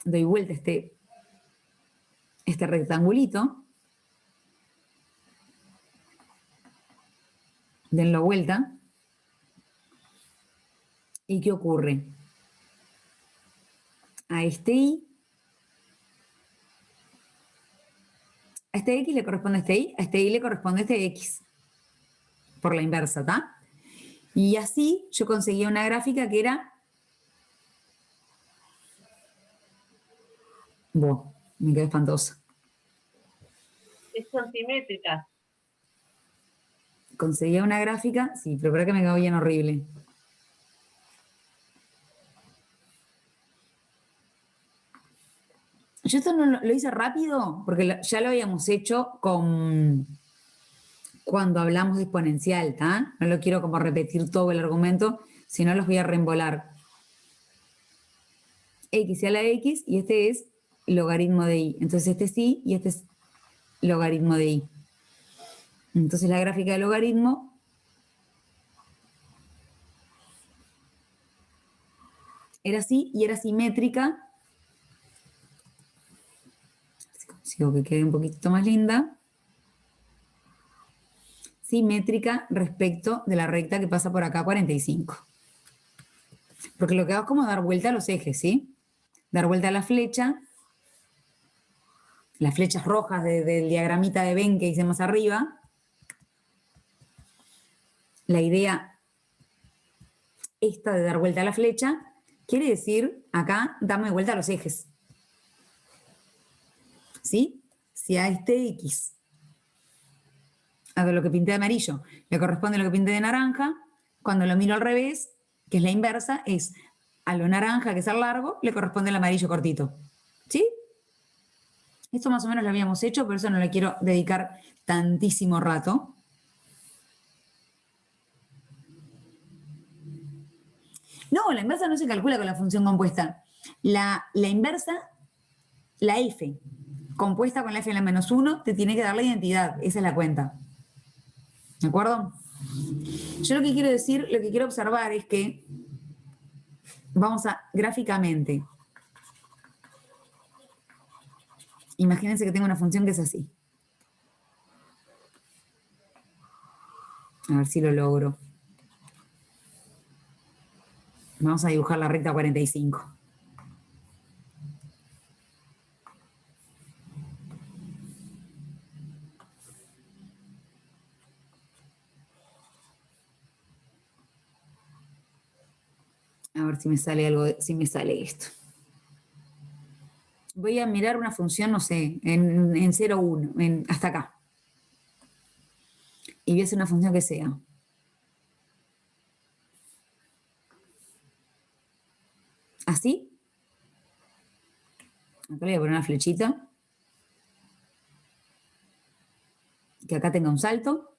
doy vuelta este rectangulito, denlo vuelta, ¿y qué ocurre? A este Y, a este X le corresponde este Y, a este Y le corresponde este X, por la inversa, ¿está? Y así yo conseguía una gráfica que era, me quedé espantosa. Son simétricas. Conseguía una gráfica, sí, pero creo que me quedó bien horrible. Yo esto no lo hice rápido porque ya lo habíamos hecho cuando hablamos de exponencial, ¿está? No lo quiero como repetir todo el argumento, sino los voy a reembolar. X a la X y este es logaritmo de Y. Entonces este es Y y este es logaritmo de Y. Entonces la gráfica de logaritmo era así y era simétrica. Consigo que quede un poquito más linda. Simétrica respecto de la recta que pasa por acá, 45. Porque lo que hago es como dar vuelta a los ejes, ¿sí? Dar vuelta a la flecha. Las flechas rojas del diagramita de Venn que hice más arriba. La idea esta de dar vuelta a la flecha quiere decir acá darme vuelta a los ejes. ¿Sí? Si a este X, a lo que pinté de amarillo, le corresponde lo que pinté de naranja, cuando lo miro al revés, que es la inversa, es a lo naranja, que es el largo, le corresponde el amarillo cortito. ¿Sí? Esto más o menos lo habíamos hecho, por eso no le quiero dedicar tantísimo rato. No, la inversa no se calcula con la función compuesta. La inversa, la f, compuesta con la f en la menos 1, te tiene que dar la identidad. Esa es la cuenta. ¿De acuerdo? Yo lo que quiero decir, lo que quiero observar es que vamos a gráficamente. Imagínense que tengo una función que es así. A ver si lo logro. Vamos a dibujar la recta 45. A ver si me sale algo, si me sale esto. Voy a mirar una función, no sé, en 0, 1, hasta acá. Y voy a hacer una función que sea. ¿Así? Acá le voy a poner una flechita. Que acá tenga un salto.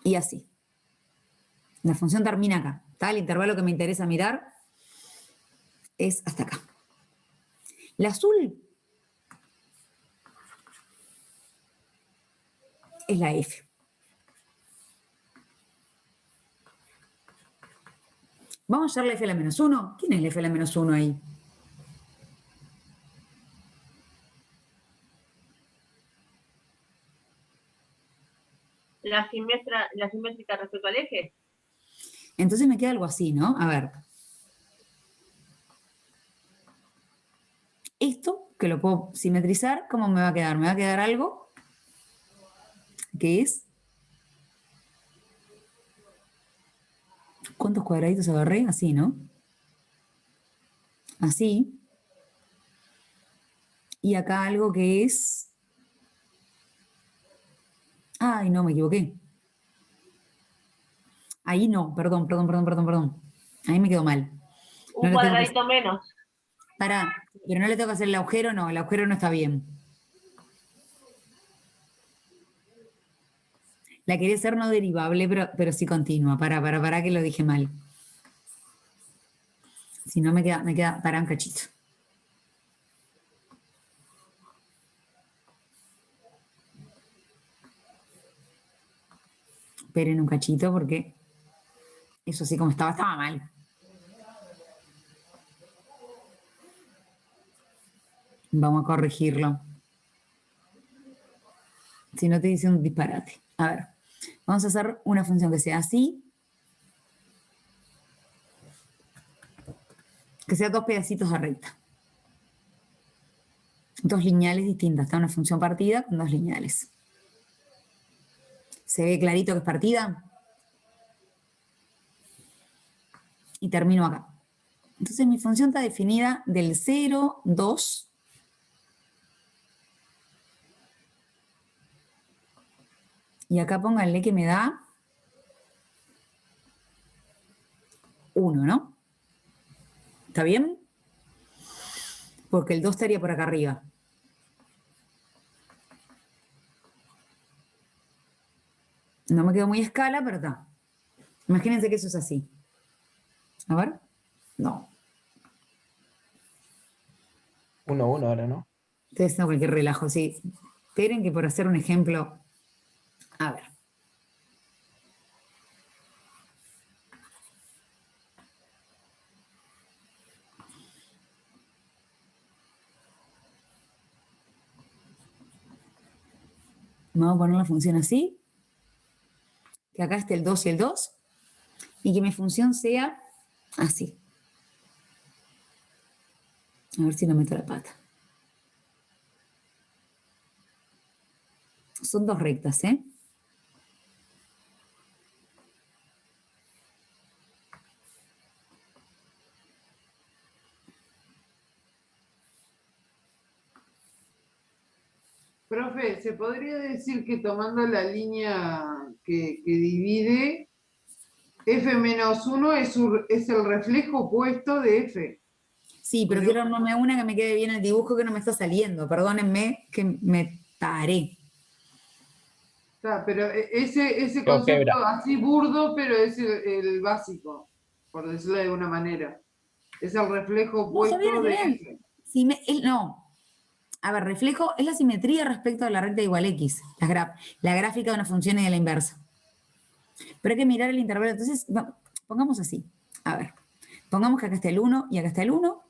Y así. La función termina acá. ¿Está? El intervalo que me interesa mirar es hasta acá. La azul es la F. ¿Vamos a hallar la F a la menos 1? ¿Quién es la F a la menos 1 ahí? La simétrica respecto al eje. Entonces me queda algo así, ¿no? A ver. Esto, que lo puedo simetrizar, ¿cómo me va a quedar? Me va a quedar algo que es... ¿Cuántos cuadraditos agarré? Así, ¿no? Así. Y acá algo que es... Ay, no, me equivoqué. Ahí no, perdón. Ahí me quedó mal. Un cuadradito menos. Pará, pero no le tengo que hacer el agujero, no, el agujero no está bien. La quería hacer no derivable, pero sí continua. Para que lo dije mal. Si no me queda, para un cachito. Esperen un cachito porque eso así como estaba mal. Vamos a corregirlo. Si no te dice un disparate. A ver, vamos a hacer una función que sea así. Que sea dos pedacitos de recta. Dos lineales distintas. Está una función partida con dos lineales. ¿Se ve clarito que es partida? Y termino acá. Entonces mi función está definida del 0, 2. Y acá pónganle que me da 1, ¿no? ¿Está bien? Porque el 2 estaría por acá arriba. No me quedó muy a escala, pero está. Imagínense que eso es así. A ver. No. 1, 1 ahora, ¿no? Estoy haciendo cualquier relajo, sí. Esperen que por hacer un ejemplo. A ver. Vamos a poner la función así. Que acá esté el 2 y el 2. Y que mi función sea así. A ver si no meto la pata. Son dos rectas, ¿eh? Profe, ¿se podría decir que tomando la línea que divide, F-1 es el reflejo opuesto de F? Sí, pero quiero armarme una que me quede bien el dibujo que no me está saliendo. Perdónenme que me paré. Está, pero ese concepto así burdo, pero es el básico, por decirlo de alguna manera. Es el reflejo opuesto de F. Sí, no. A ver, reflejo es la simetría respecto a la recta igual X. La gráfica de una función y de la inversa. Pero hay que mirar el intervalo. Entonces, pongamos así. A ver. Pongamos que acá está el 1 y acá está el 1.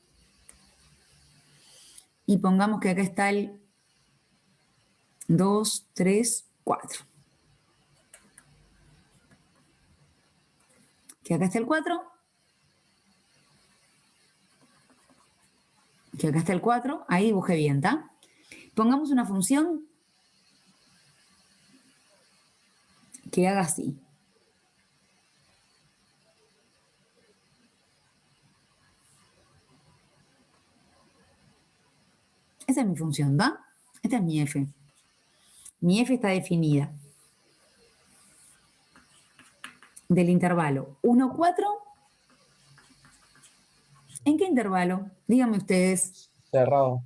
Y pongamos que acá está el 2, 3, 4. Que acá está el 4. Que acá está el 4. Ahí dibujé bien, ¿está? Pongamos una función que haga así. Esa es mi función, ¿va? Esta es mi f. Mi f está definida del intervalo 1, 4. ¿En qué intervalo? Díganme ustedes. Cerrado.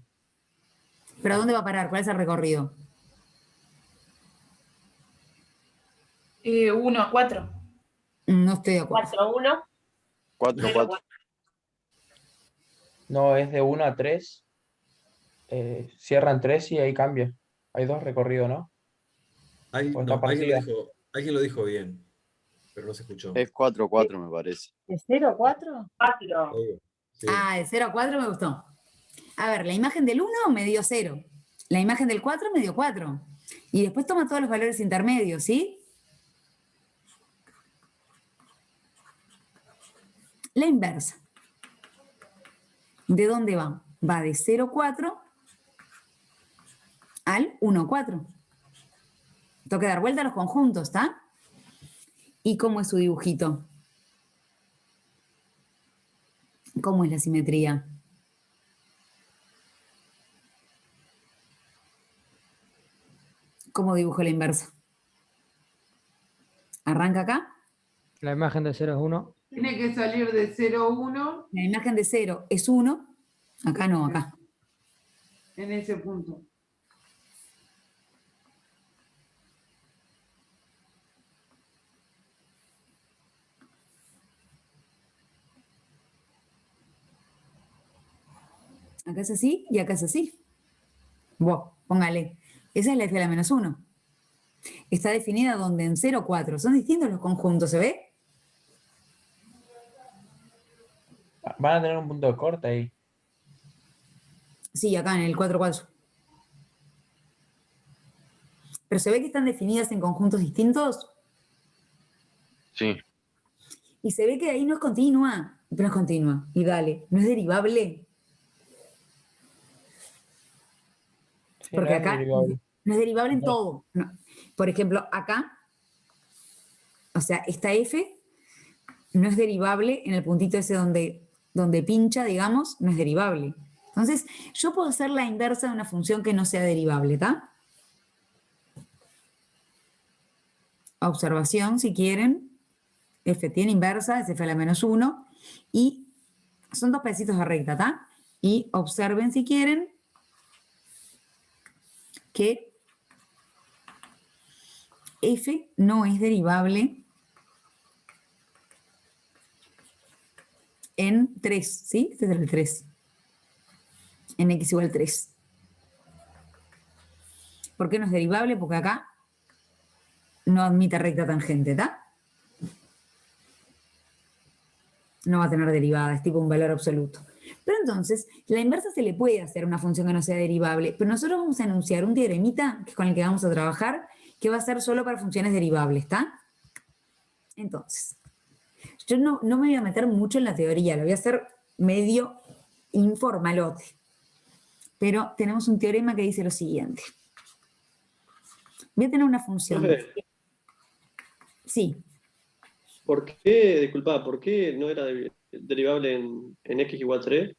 ¿Pero a dónde va a parar? ¿Cuál es el recorrido? 1 a 4. No estoy de acuerdo. 4 a 1. 4, 4. No, es de 1 a 3. Cierran 3 y ahí cambia. Hay dos recorridos, ¿no? Alguien lo dijo bien, pero no se escuchó. Es 4, 4 me parece. ¿De 0 a 4? 4. Sí. Ah, de 0 a 4 me gustó. A ver, la imagen del 1 me dio 0. La imagen del 4 me dio 4. Y después toma todos los valores intermedios, ¿sí? La inversa. ¿De dónde va? Va de 0, 4 al 1, 4. Tengo que dar vuelta a los conjuntos, ¿está? ¿Y cómo es su dibujito? ¿Cómo es la simetría? ¿Cómo dibujo la inversa? Arranca acá La imagen de 0 es 1. Tiene que salir de 0, 1. La imagen de 0 es 1. Acá no, acá. En ese punto. Acá es así y acá es así. Vos, póngale. Esa es la f a la menos 1. Está definida donde en 0, 4. Son distintos los conjuntos, ¿se ve? Van a tener un punto de corte ahí. Sí, acá en el 4, 4. Pero se ve que están definidas en conjuntos distintos. Sí. Y se ve que ahí no es continua. No es continua. Y dale, no es derivable. Sí, Porque no es acá derivable. no es derivable en No. todo. No. Por ejemplo, acá, o sea, esta f no es derivable en el puntito ese donde pincha, digamos, no es derivable. Entonces, yo puedo hacer la inversa de una función que no sea derivable, ¿está? Observación, si quieren. F tiene inversa, es f a la menos 1. Y son 2 pedacitos de recta, ¿está? Y observen, si quieren, que f no es derivable en 3, ¿sí? Este es el 3. En x igual 3. ¿Por qué no es derivable? Porque acá no admite recta tangente, ¿está? No va a tener derivada, es tipo un valor absoluto. Pero entonces, la inversa se le puede hacer a una función que no sea derivable, pero nosotros vamos a enunciar un teoremita, que es con el que vamos a trabajar, que va a ser solo para funciones derivables, ¿está? Entonces, yo no me voy a meter mucho en la teoría, lo voy a hacer medio informalote. Pero tenemos un teorema que dice lo siguiente. Voy a tener una función. Profe, Sí. ¿por qué no era derivable en x igual 3?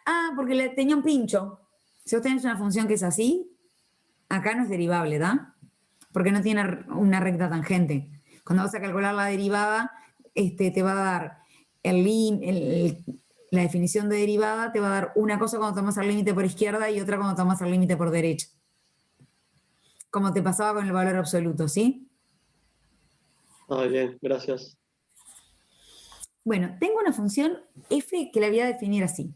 Ah, porque le tenía un pincho. Si vos tenés una función que es así, acá no es derivable, ¿da? Porque no tiene una recta tangente. Cuando vas a calcular la derivada, te va a dar la definición de derivada, te va a dar una cosa cuando tomas el límite por izquierda y otra cuando tomas el límite por derecha. Como te pasaba con el valor absoluto, ¿sí? Ah, bien, gracias. Bueno, tengo una función f que la voy a definir así.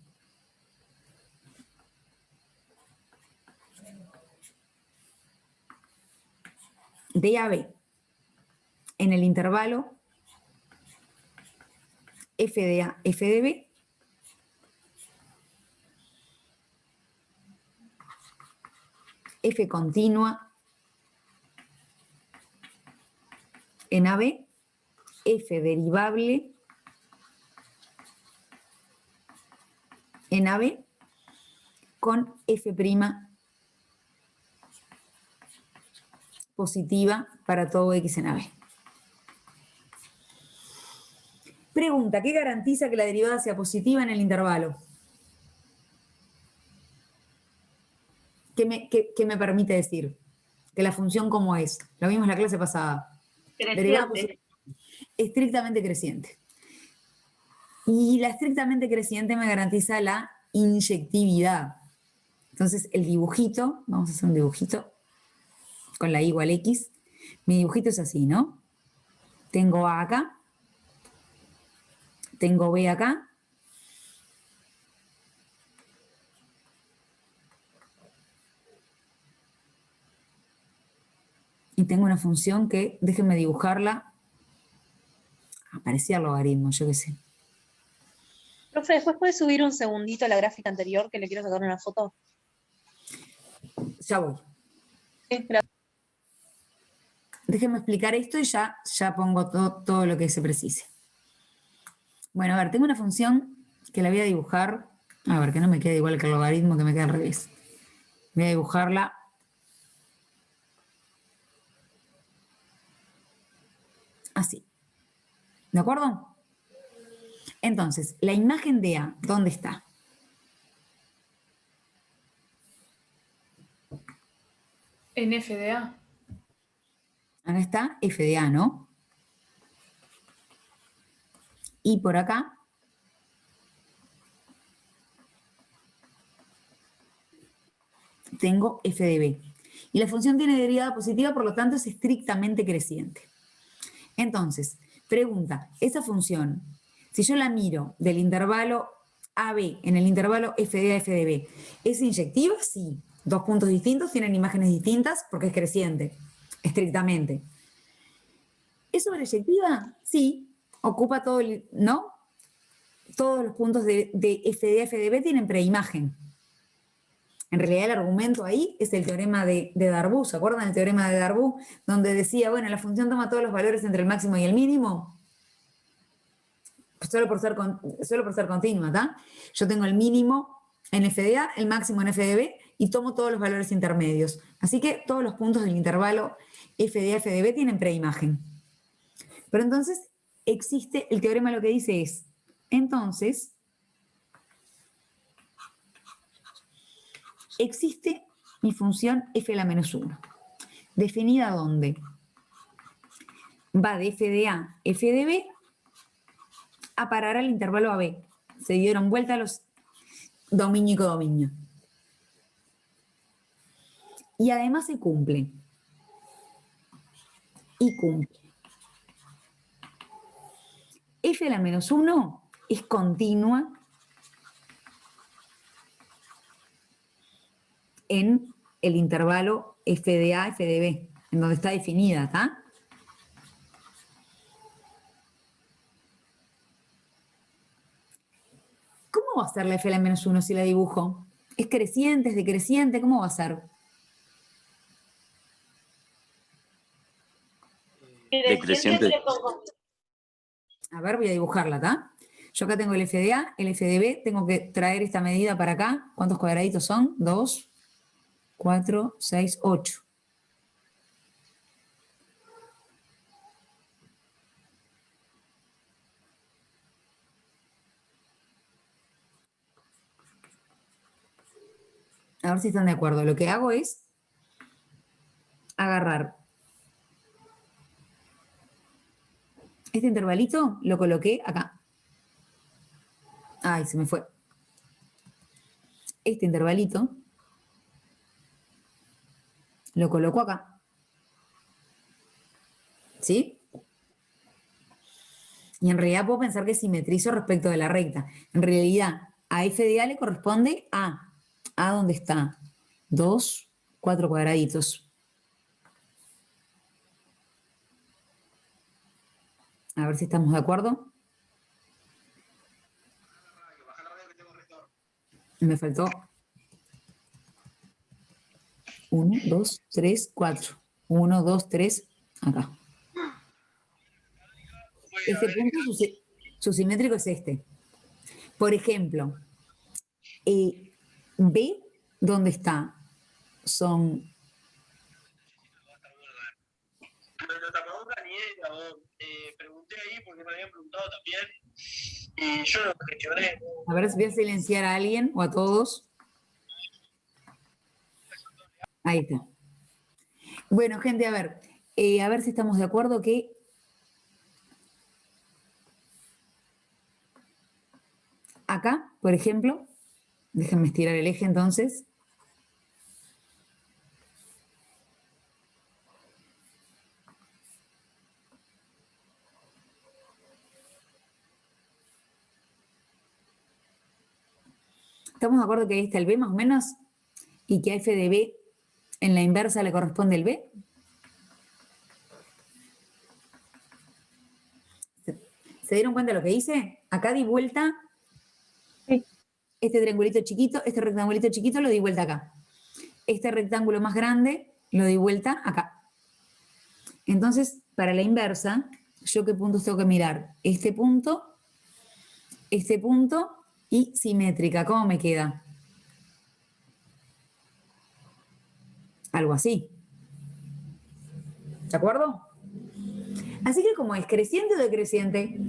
De A a B. En el intervalo f de A, f de B. F continua en AB, F derivable en AB con F' positiva para todo X en AB. Pregunta, ¿qué garantiza que la derivada sea positiva en el intervalo? ¿Qué me permite decir? Que la función ¿cómo es? Lo vimos en la clase pasada. Derivada positiva, estrictamente creciente. Y la estrictamente creciente me garantiza la inyectividad. Entonces, el dibujito, vamos a hacer un dibujito con la y igual x. Mi dibujito es así, ¿no? Tengo A acá, tengo B acá, y tengo una función que, déjenme dibujarla, parecía el logaritmo, yo qué sé. Profe, ¿después puedes subir un segundito a la gráfica anterior que le quiero sacar una foto? Ya voy. Sí, gracias. Déjenme explicar esto y ya pongo todo lo que se precise. Bueno, a ver, tengo una función que la voy a dibujar. A ver, que no me quede igual que el logaritmo, que me quede al revés. Voy a dibujarla. Así. ¿De acuerdo? Entonces, la imagen de A, ¿dónde está? En f de A. Acá está f de A, ¿no? Y por acá tengo f de b. Y la función tiene derivada positiva, por lo tanto es estrictamente creciente. Entonces, pregunta, esa función, si yo la miro del intervalo AB en el intervalo f de A, f de B, ¿es inyectiva? Sí. Dos puntos distintos tienen imágenes distintas porque es creciente, estrictamente. ¿Es sobreyectiva? Sí. Ocupa todo el, ¿no? Todos los puntos de f de A, f de B tienen preimagen. En realidad el argumento ahí es el teorema de Darboux. ¿Se acuerdan del teorema de Darboux? Donde decía, bueno, la función toma todos los valores entre el máximo y el mínimo. Solo por ser continua, ¿está? Yo tengo el mínimo en f de A, el máximo en f de B, y tomo todos los valores intermedios. Así que todos los puntos del intervalo f de A, f de B tienen preimagen. Pero entonces existe, el teorema lo que dice es, entonces, existe mi función f a la menos 1. ¿Definida dónde? Va de f de A, f de B, a parar al intervalo AB. Se dieron vuelta los dominio y codominio. Y además se cumple. Y cumple. F a la menos 1 es continua en el intervalo f de A, f de B, en donde está definida, ¿está? ¿Cómo va a ser la f a la menos 1 si la dibujo? ¿Es creciente, es decreciente? ¿Cómo va a ser? Decreciente. A ver, voy a dibujarla, ¿está? Yo acá tengo el f de A, el f de B, tengo que traer esta medida para acá. ¿Cuántos cuadraditos son? 2, 4, 6, 8. A ver si están de acuerdo. Lo que hago es agarrar este intervalito, lo coloqué acá. Ay, se me fue. Este intervalito lo coloco acá. ¿Sí? Y en realidad puedo pensar que simetrizo respecto de la recta. En realidad, a f de A le corresponde a. ¿A dónde está? 2, 4 cuadraditos. A ver si estamos de acuerdo. Me faltó 1, 2, 3, 4. 1, 2, 3, acá. Este punto, su simétrico es este. Por ejemplo, B, ¿dónde está? Son... Pregunté ahí porque me habían preguntado también y yo lo gestioné. A ver si voy a silenciar a alguien o a todos. Ahí está. Bueno, gente, a ver si estamos de acuerdo que acá, por ejemplo, déjenme estirar el eje entonces. ¿Estamos de acuerdo que ahí está el B más o menos? Y que a f de B en la inversa le corresponde el B. ¿Se dieron cuenta de lo que hice? Acá di vuelta. Este triangulito chiquito, este rectangulito chiquito lo di vuelta acá. Este rectángulo más grande lo di vuelta acá. Entonces, para la inversa, ¿yo qué puntos tengo que mirar? Este punto y simétrica. ¿Cómo me queda? Algo así. ¿De acuerdo? Así que, ¿cómo es? ¿Creciente o decreciente?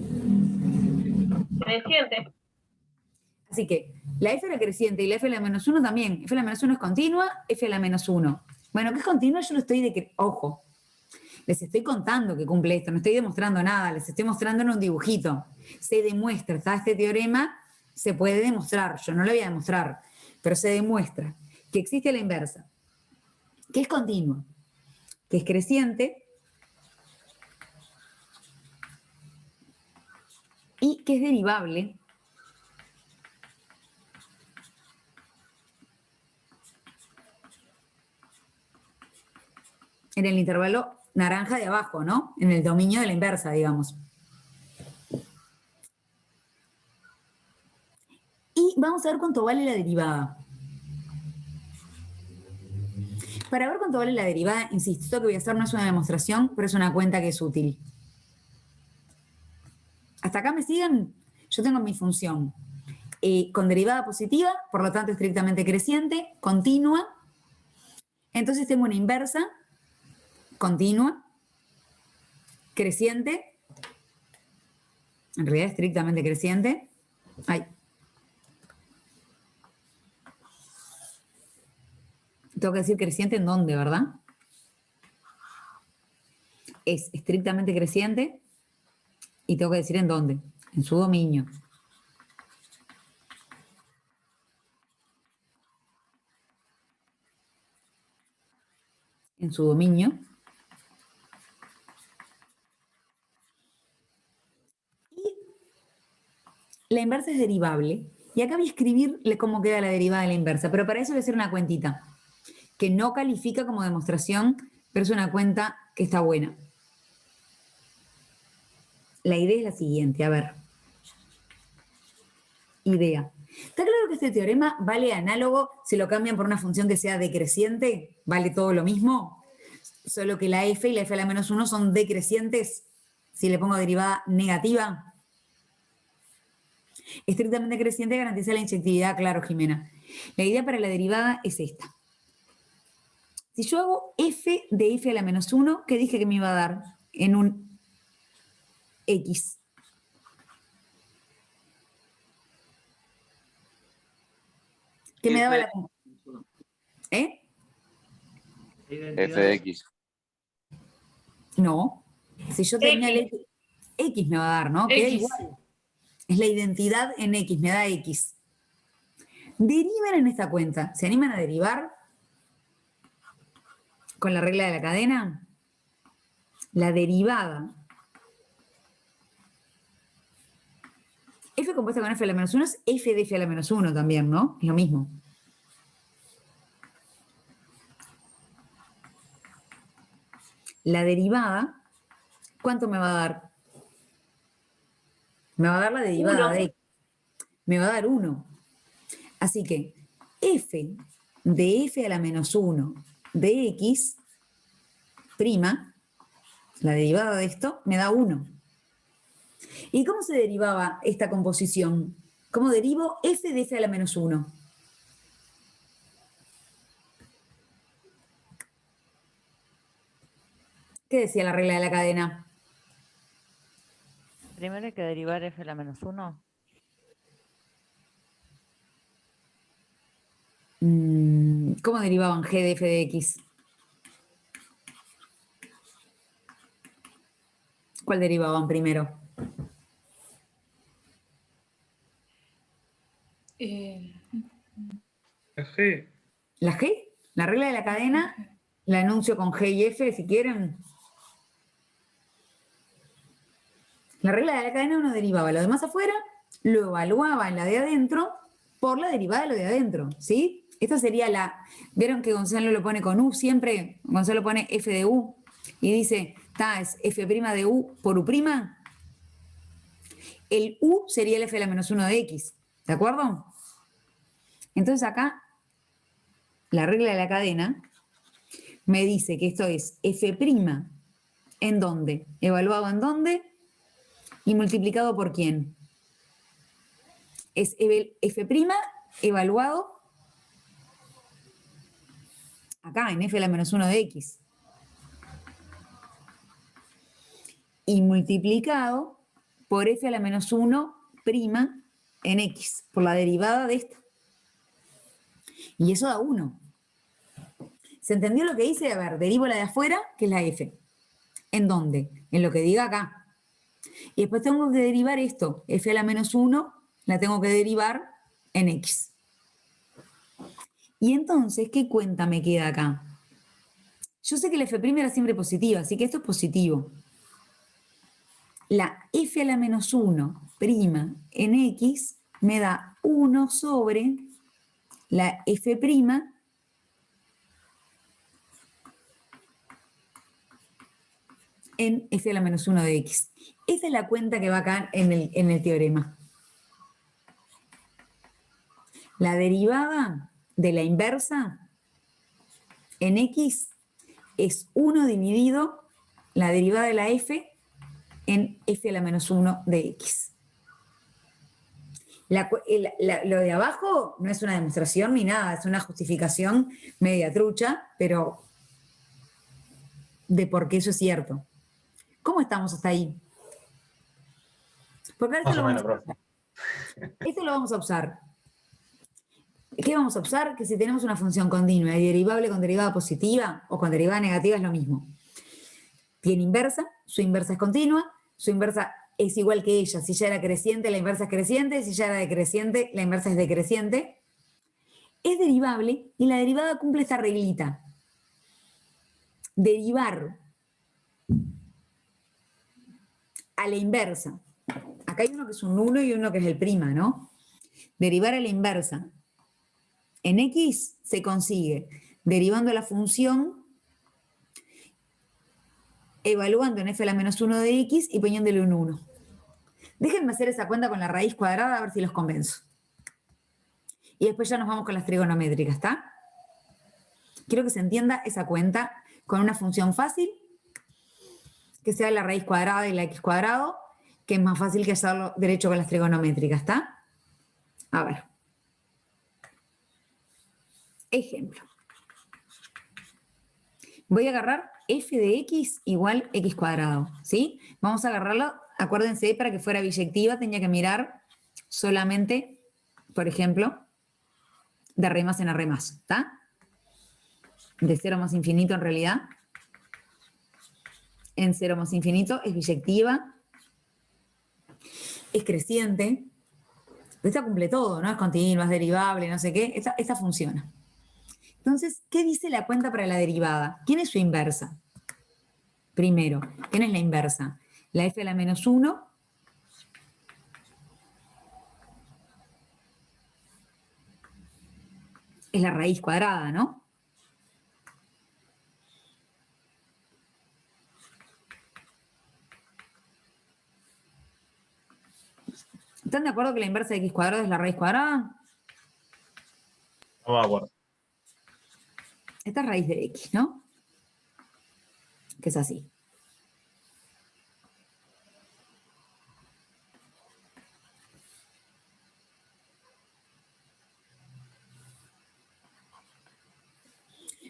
Creciente. Así que la f a la creciente y la f a la menos 1 también. F a la menos 1 es continua, f a la menos 1. Bueno, ¿qué es continua? Yo lo estoy ojo. Les estoy contando que cumple esto, no estoy demostrando nada, les estoy mostrando en un dibujito. Se demuestra, está este teorema, se puede demostrar, yo no lo voy a demostrar, pero se demuestra que existe la inversa, que es continua, que es creciente y que es derivable en el intervalo naranja de abajo, ¿no? En el dominio de la inversa, digamos. Y vamos a ver cuánto vale la derivada. Para ver cuánto vale la derivada, insisto, esto que voy a hacer no es una demostración, pero es una cuenta que es útil. ¿Hasta acá me siguen? Yo tengo mi función con derivada positiva, por lo tanto estrictamente creciente, continua. Entonces tengo una inversa continua, creciente, en realidad estrictamente creciente. Ay. Tengo que decir creciente en dónde, ¿verdad? Es estrictamente creciente y tengo que decir en dónde, en su dominio. En su dominio. La inversa es derivable. Y acá voy a escribirle cómo queda la derivada de la inversa, pero para eso voy a hacer una cuentita, que no califica como demostración, pero es una cuenta que está buena. La idea es la siguiente, a ver. Idea. ¿Está claro que este teorema vale análogo si lo cambian por una función que sea decreciente? ¿Vale todo lo mismo? Solo que la f y la f a la menos 1 son decrecientes si le pongo derivada negativa. Estrictamente creciente garantiza la inyectividad, claro, Jimena. La idea para la derivada es esta. Si yo hago f de f a la menos 1, ¿qué dije que me iba a dar en un x? ¿Qué me daba la... ¿Eh? F de X. No. Si yo tenía el X me va a dar, ¿no? Queda igual. Es la identidad en X, me da X. Derivan en esta cuenta. ¿Se animan a derivar con la regla de la cadena? La derivada. F compuesta con F a la menos 1 es F de F a la menos 1 también, ¿no? Es lo mismo. La derivada, ¿cuánto me va a dar? Me va a dar la derivada de X. Me va a dar 1. Así que F de F a la menos 1 de X, prima, la derivada de esto, me da 1. ¿Y cómo se derivaba esta composición? ¿Cómo derivo F de F a la menos 1? ¿Qué decía la regla de la cadena? Primero hay que derivar f a la menos 1. ¿Cómo derivaban g de f de x? ¿Cuál derivaban primero? La G. ¿La G? La regla de la cadena la anuncio con G y F si quieren. La regla de la cadena uno derivaba lo de más afuera, lo evaluaba en la de adentro por la derivada de lo de adentro, ¿sí? Esta sería la... ¿Vieron que Gonzalo lo pone con U siempre? Gonzalo pone F de U y dice, es F' de U por U'. El U sería el F a la menos 1 de X, ¿de acuerdo? Entonces acá, la regla de la cadena me dice que esto es F' ¿en dónde? ¿Evaluado en dónde? ¿Y multiplicado por quién? Es F' evaluado acá, en F a la menos 1 de X. Y multiplicado por F a la menos 1' en X, por la derivada de esta. Y eso da 1. ¿Se entendió lo que hice? A ver, derivo la de afuera, que es la F. ¿En dónde? En lo que diga acá. Y después tengo que derivar esto. F a la menos 1 la tengo que derivar en X. Y entonces, ¿qué cuenta me queda acá? Yo sé que la F' era siempre positiva, así que esto es positivo. La F a la menos 1' en X me da 1 sobre la F' en F a la menos 1 de X. Esa es la cuenta que va acá en el teorema. La derivada de la inversa en X es 1 dividido la derivada de la F en F a la menos 1 de X. Lo de abajo no es una demostración ni nada, es una justificación media trucha, pero de por qué eso es cierto. ¿Cómo estamos hasta ahí? Porque ahora esto lo vamos a usar. ¿Qué vamos a usar? Que si tenemos una función continua y derivable con derivada positiva o con derivada negativa es lo mismo. Tiene inversa, su inversa es continua, su inversa es igual que ella. Si ya era creciente, la inversa es creciente, si ya era decreciente, la inversa es decreciente. Es derivable y la derivada cumple esta reglita. Derivar a la inversa. Acá hay uno que es un 1 y uno que es el prima, ¿no? Derivar a la inversa en X se consigue derivando la función, evaluando en F a la menos 1 de X y poniéndole un 1. Déjenme hacer esa cuenta con la raíz cuadrada a ver si los convenzo. Y después ya nos vamos con las trigonométricas, ¿está? Quiero que se entienda esa cuenta con una función fácil, que sea la raíz cuadrada y la X cuadrado, que es más fácil que hacerlo derecho con las trigonométricas, ¿está? A ver. Ejemplo. Voy a agarrar f de x igual x cuadrado, ¿sí? Vamos a agarrarlo, acuérdense, para que fuera biyectiva tenía que mirar solamente, por ejemplo, de R más en R más, ¿está? De 0 más infinito en realidad. En 0 más infinito es biyectiva, es creciente. Esta cumple todo, ¿no? Es continua, es derivable, no sé qué. Esta funciona. Entonces, ¿qué dice la cuenta para la derivada? ¿Quién es su inversa? Primero, ¿quién es la inversa? La f a la menos 1 es la raíz cuadrada, ¿no? ¿Están de acuerdo que la inversa de x cuadrado es la raíz cuadrada? No de acuerdo. Esta es raíz de x, ¿no? Que es así.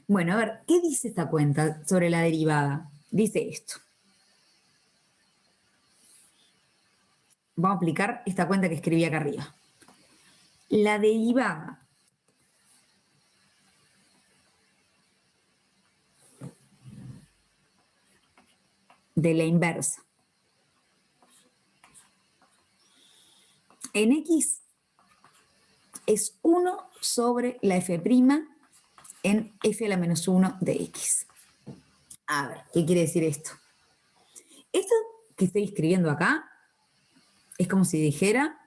Bueno, a ver, ¿qué dice esta cuenta sobre la derivada? Dice esto. Vamos a aplicar esta cuenta que escribí acá arriba. La derivada de la inversa en x es 1 sobre la f' en f a la menos 1 de x. A ver, ¿qué quiere decir esto? Esto que estoy escribiendo acá es como si dijera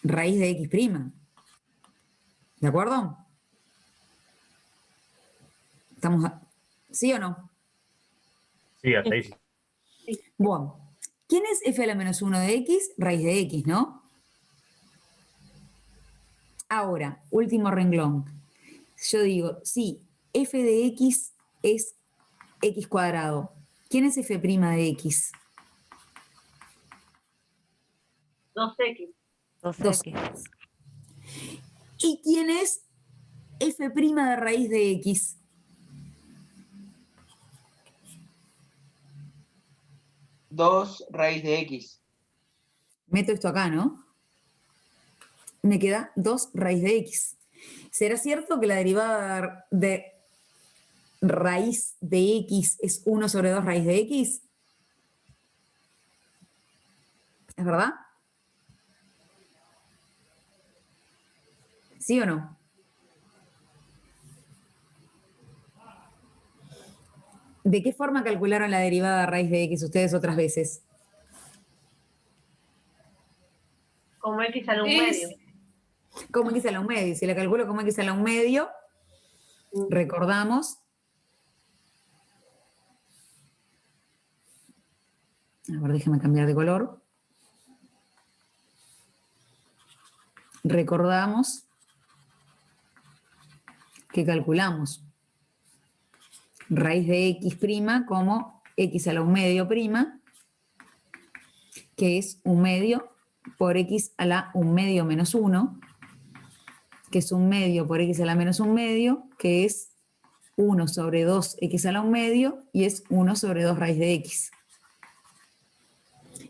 raíz de x'. ¿De acuerdo? ¿Estamos ¿Sí o no? Sí, hasta ahí sí. Bueno, ¿quién es f a la menos 1 de x? Raíz de x, ¿no? Ahora, último renglón. Yo digo, sí, f de x es x cuadrado. ¿Quién es f' de x? 2x. 2x. ¿Y quién es f' de raíz de x? Dos raíz de x. Meto esto acá, ¿no? Me queda 2 raíz de x. ¿Será cierto que la derivada de raíz de x es 1 sobre 2 raíz de x? ¿Es verdad? ¿Sí o no? ¿De qué forma calcularon la derivada raíz de x ustedes otras veces? Como x a la 1 medio. Como x a la 1 medio. Si la calculo como x a la 1 medio, recordamos. A ver, déjame cambiar de color. Recordamos que calculamos raíz de x' como x a la 1 medio prima, que es 1 medio por x a la 1 medio menos 1, que es 1 medio por x a la menos 1 medio, que es 1 sobre 2 x a la 1 medio, y es 1 sobre 2 raíz de x.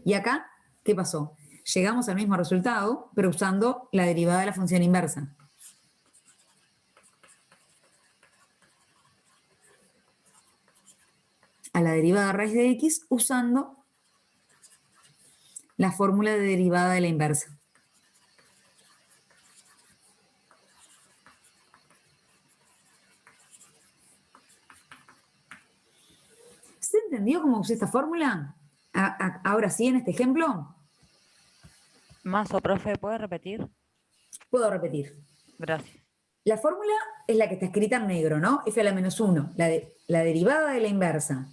Y acá, ¿qué pasó? Llegamos al mismo resultado, pero usando la derivada de la función inversa. A la derivada raíz de x usando la fórmula de derivada de la inversa. ¿Se entendió cómo usé esta fórmula? Ahora sí, en este ejemplo. Mazo, profe, ¿puede repetir? Puedo repetir. Gracias. La fórmula es la que está escrita en negro, ¿no? F a la menos 1, la derivada de la inversa.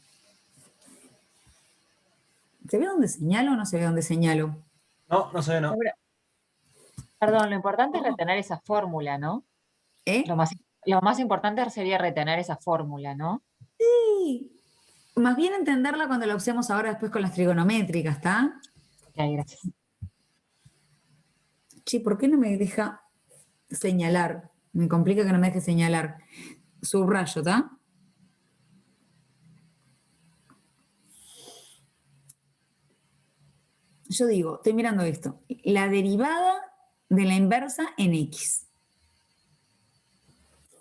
¿Se ve dónde señalo o no se ve dónde señalo? No, no se ve, no. Perdón, lo importante es retener esa fórmula, ¿no? Lo más importante sería retener esa fórmula, ¿no? Sí. Más bien entenderla cuando la usemos ahora después con las trigonométricas, ¿está? Ok, gracias. Sí, ¿por qué no me deja señalar? Me complica que no me deje señalar. Subrayo, ¿está? Yo digo, estoy mirando esto. La derivada de la inversa en x.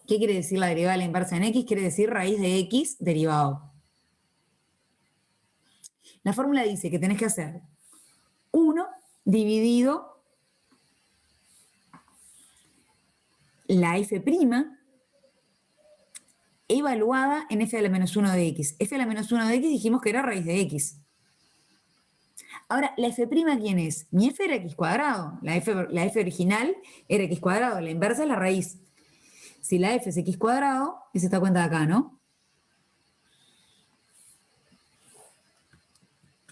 ¿Qué quiere decir la derivada de la inversa en x? Quiere decir raíz de x derivado. La fórmula dice que tenés que hacer 1 dividido la f' evaluada en f a la menos 1 de x. F a la menos 1 de x dijimos que era raíz de x. Ahora, ¿la f' quién es? Mi f era x cuadrado. La f original era x cuadrado. La inversa es la raíz. Si la f es x cuadrado, es esta cuenta de acá, ¿no?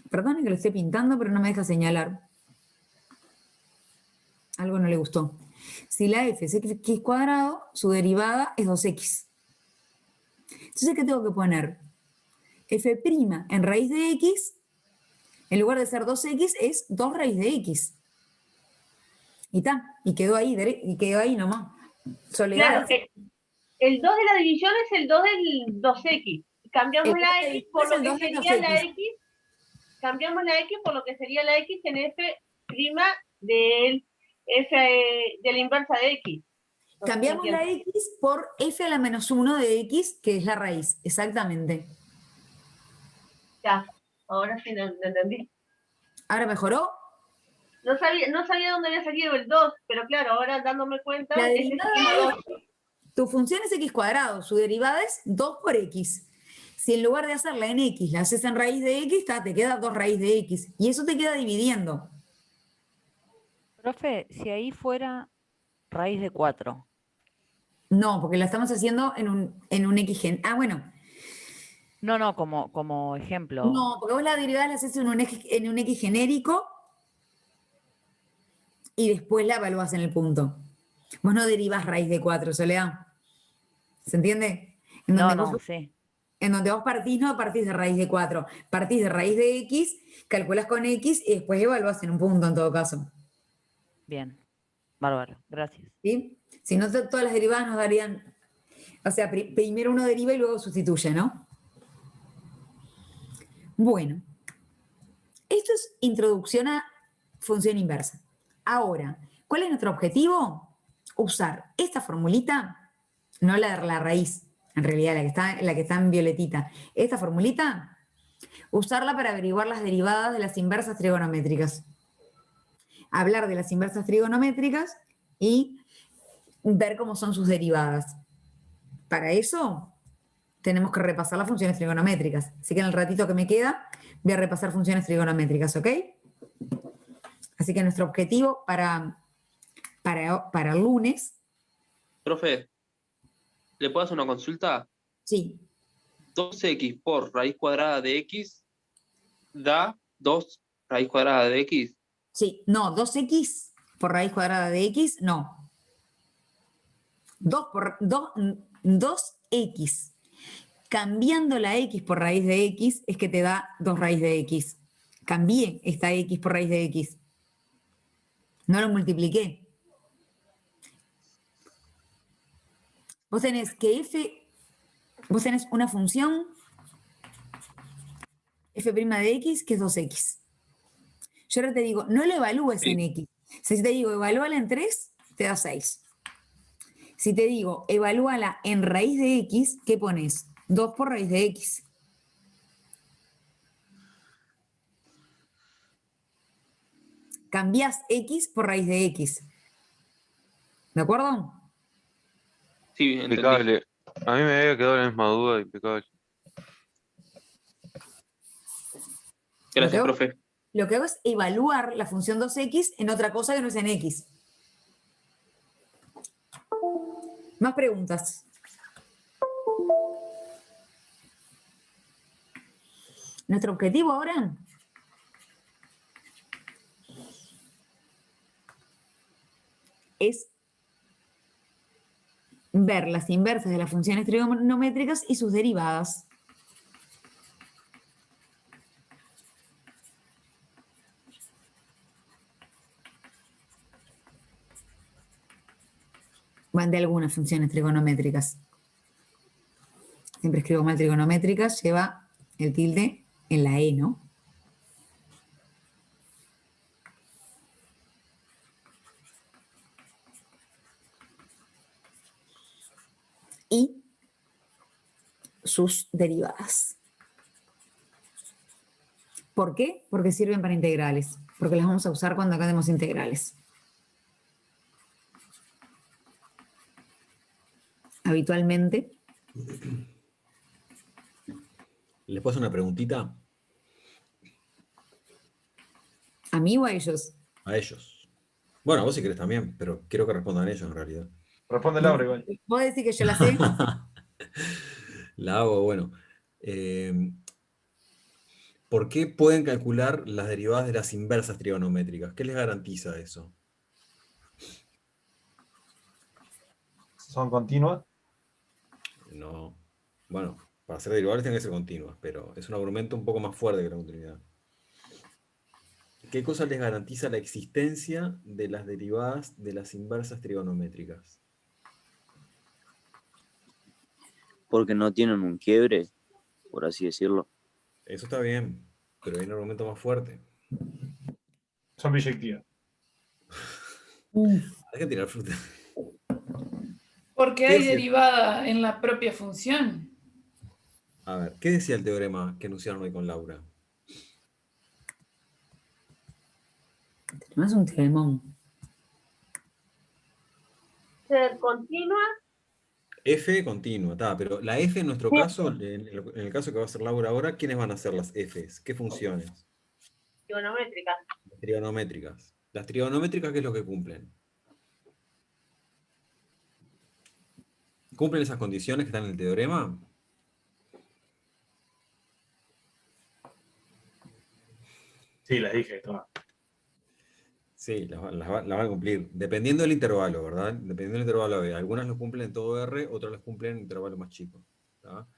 Perdón que lo estoy pintando, pero no me deja señalar. Algo no le gustó. Si la f es x cuadrado, su derivada es 2x. Entonces, ¿qué tengo que poner? F' en raíz de x, en lugar de ser 2x, es 2 raíz de x. Y está, y quedó ahí nomás. Soledad. Claro, el 2 de la división es el 2 del 2x. Cambiamos la x por lo que sería la x. Cambiamos la x por lo que sería la x en f' de la inversa de x. Cambiamos la x por f a la menos 1 de x, que es la raíz. Exactamente. Ya, ahora sí lo entendí. ¿Ahora mejoró? No sabía dónde había salido el 2, pero claro, ahora dándome cuenta... La derivada tu función es x cuadrado, su derivada es 2 por x. Si en lugar de hacerla en x, la haces en raíz de x, te queda 2 raíz de x. Y eso te queda dividiendo. Profe, si ahí fuera raíz de 4. No, porque la estamos haciendo en un x gen. Ah, bueno. No, como ejemplo. No, porque vos la derivada la haces en un x genérico y después la evalúas en el punto. Vos no derivás raíz de 4, Soledad. ¿Se entiende? Sí. En donde vos partís, no partís de raíz de 4. Partís de raíz de x, calculás con x y después evalúas en un punto en todo caso. Bien. Bárbaro. Gracias. ¿Sí? Si no, todas las derivadas nos darían... O sea, primero uno deriva y luego sustituye, ¿no? Bueno. Esto es introducción a función inversa. Ahora, ¿cuál es nuestro objetivo? Usar esta formulita, no la raíz, En realidad, la que está en violetita. Esta formulita, usarla para averiguar las derivadas de las inversas trigonométricas. Hablar de las inversas trigonométricas y ver cómo son sus derivadas. Para eso, tenemos que repasar las funciones trigonométricas. Así que en el ratito que me queda, voy a repasar funciones trigonométricas, ¿ok? Así que nuestro objetivo para el lunes... Profe, ¿le puedo hacer una consulta? Sí. 2x por raíz cuadrada de x da 2 raíz cuadrada de x. Sí, no, 2x por raíz cuadrada de x, no. 2x. Cambiando la x por raíz de x es que te da 2 raíz de x. Cambié esta x por raíz de x. No lo multipliqué. Vos tenés que vos tenés una función f' de x que es 2x. Yo ahora te digo, no lo evalúes en x. Si te digo, evalúala en 3, te da 6. Si te digo, evalúala en raíz de x, ¿qué pones? 2 por raíz de x. Cambiás x por raíz de x. ¿De acuerdo? Sí, impecable. A mí me había quedado la misma duda, impecable. Gracias, profe. Lo que hago es evaluar la función 2x en otra cosa que no es en x. Más preguntas. Nuestro objetivo ahora es ver las inversas de las funciones trigonométricas y sus derivadas. Van de algunas funciones trigonométricas. Siempre escribo mal trigonométricas, lleva el tilde en la E, ¿no? Y sus derivadas. ¿Por qué? Porque sirven para integrales. Porque las vamos a usar cuando hagamos integrales. Habitualmente. ¿Les puedo hacer una preguntita? ¿A mí o a ellos? A ellos. Bueno, a vos si querés también, pero quiero que respondan ellos en realidad. Responde Laura igual. ¿Vos decís que yo la sé? La hago, bueno. ¿Por qué pueden calcular las derivadas de las inversas trigonométricas? ¿Qué les garantiza eso? ¿Son continuas? No. Bueno, para ser derivables tienen que ser continuas, pero es un argumento un poco más fuerte que la continuidad. ¿Qué cosa les garantiza la existencia de las derivadas de las inversas trigonométricas? Porque no tienen un quiebre, por así decirlo. Eso está bien, pero hay un argumento más fuerte. Son biyectivas. Hay que tirar fruta. Porque hay derivada en la propia función. A ver, ¿qué decía el teorema que anunciaron hoy con Laura? Tenemos un teoremón. ¿Ser continua? F continua, está, pero la F en nuestro caso, en el caso que va a hacer Laura ahora, ¿quiénes van a ser las Fs? ¿Qué funciones? Trigonométrica. Trigonométricas. Las trigonométricas, ¿qué es lo que cumplen? ¿Cumplen esas condiciones que están en el teorema? Sí, las dije, toma. Sí, las van a cumplir. Dependiendo del intervalo, ¿verdad? Dependiendo del intervalo B. Algunas lo cumplen en todo R, otras lo cumplen en intervalos más chicos. ¿Tá?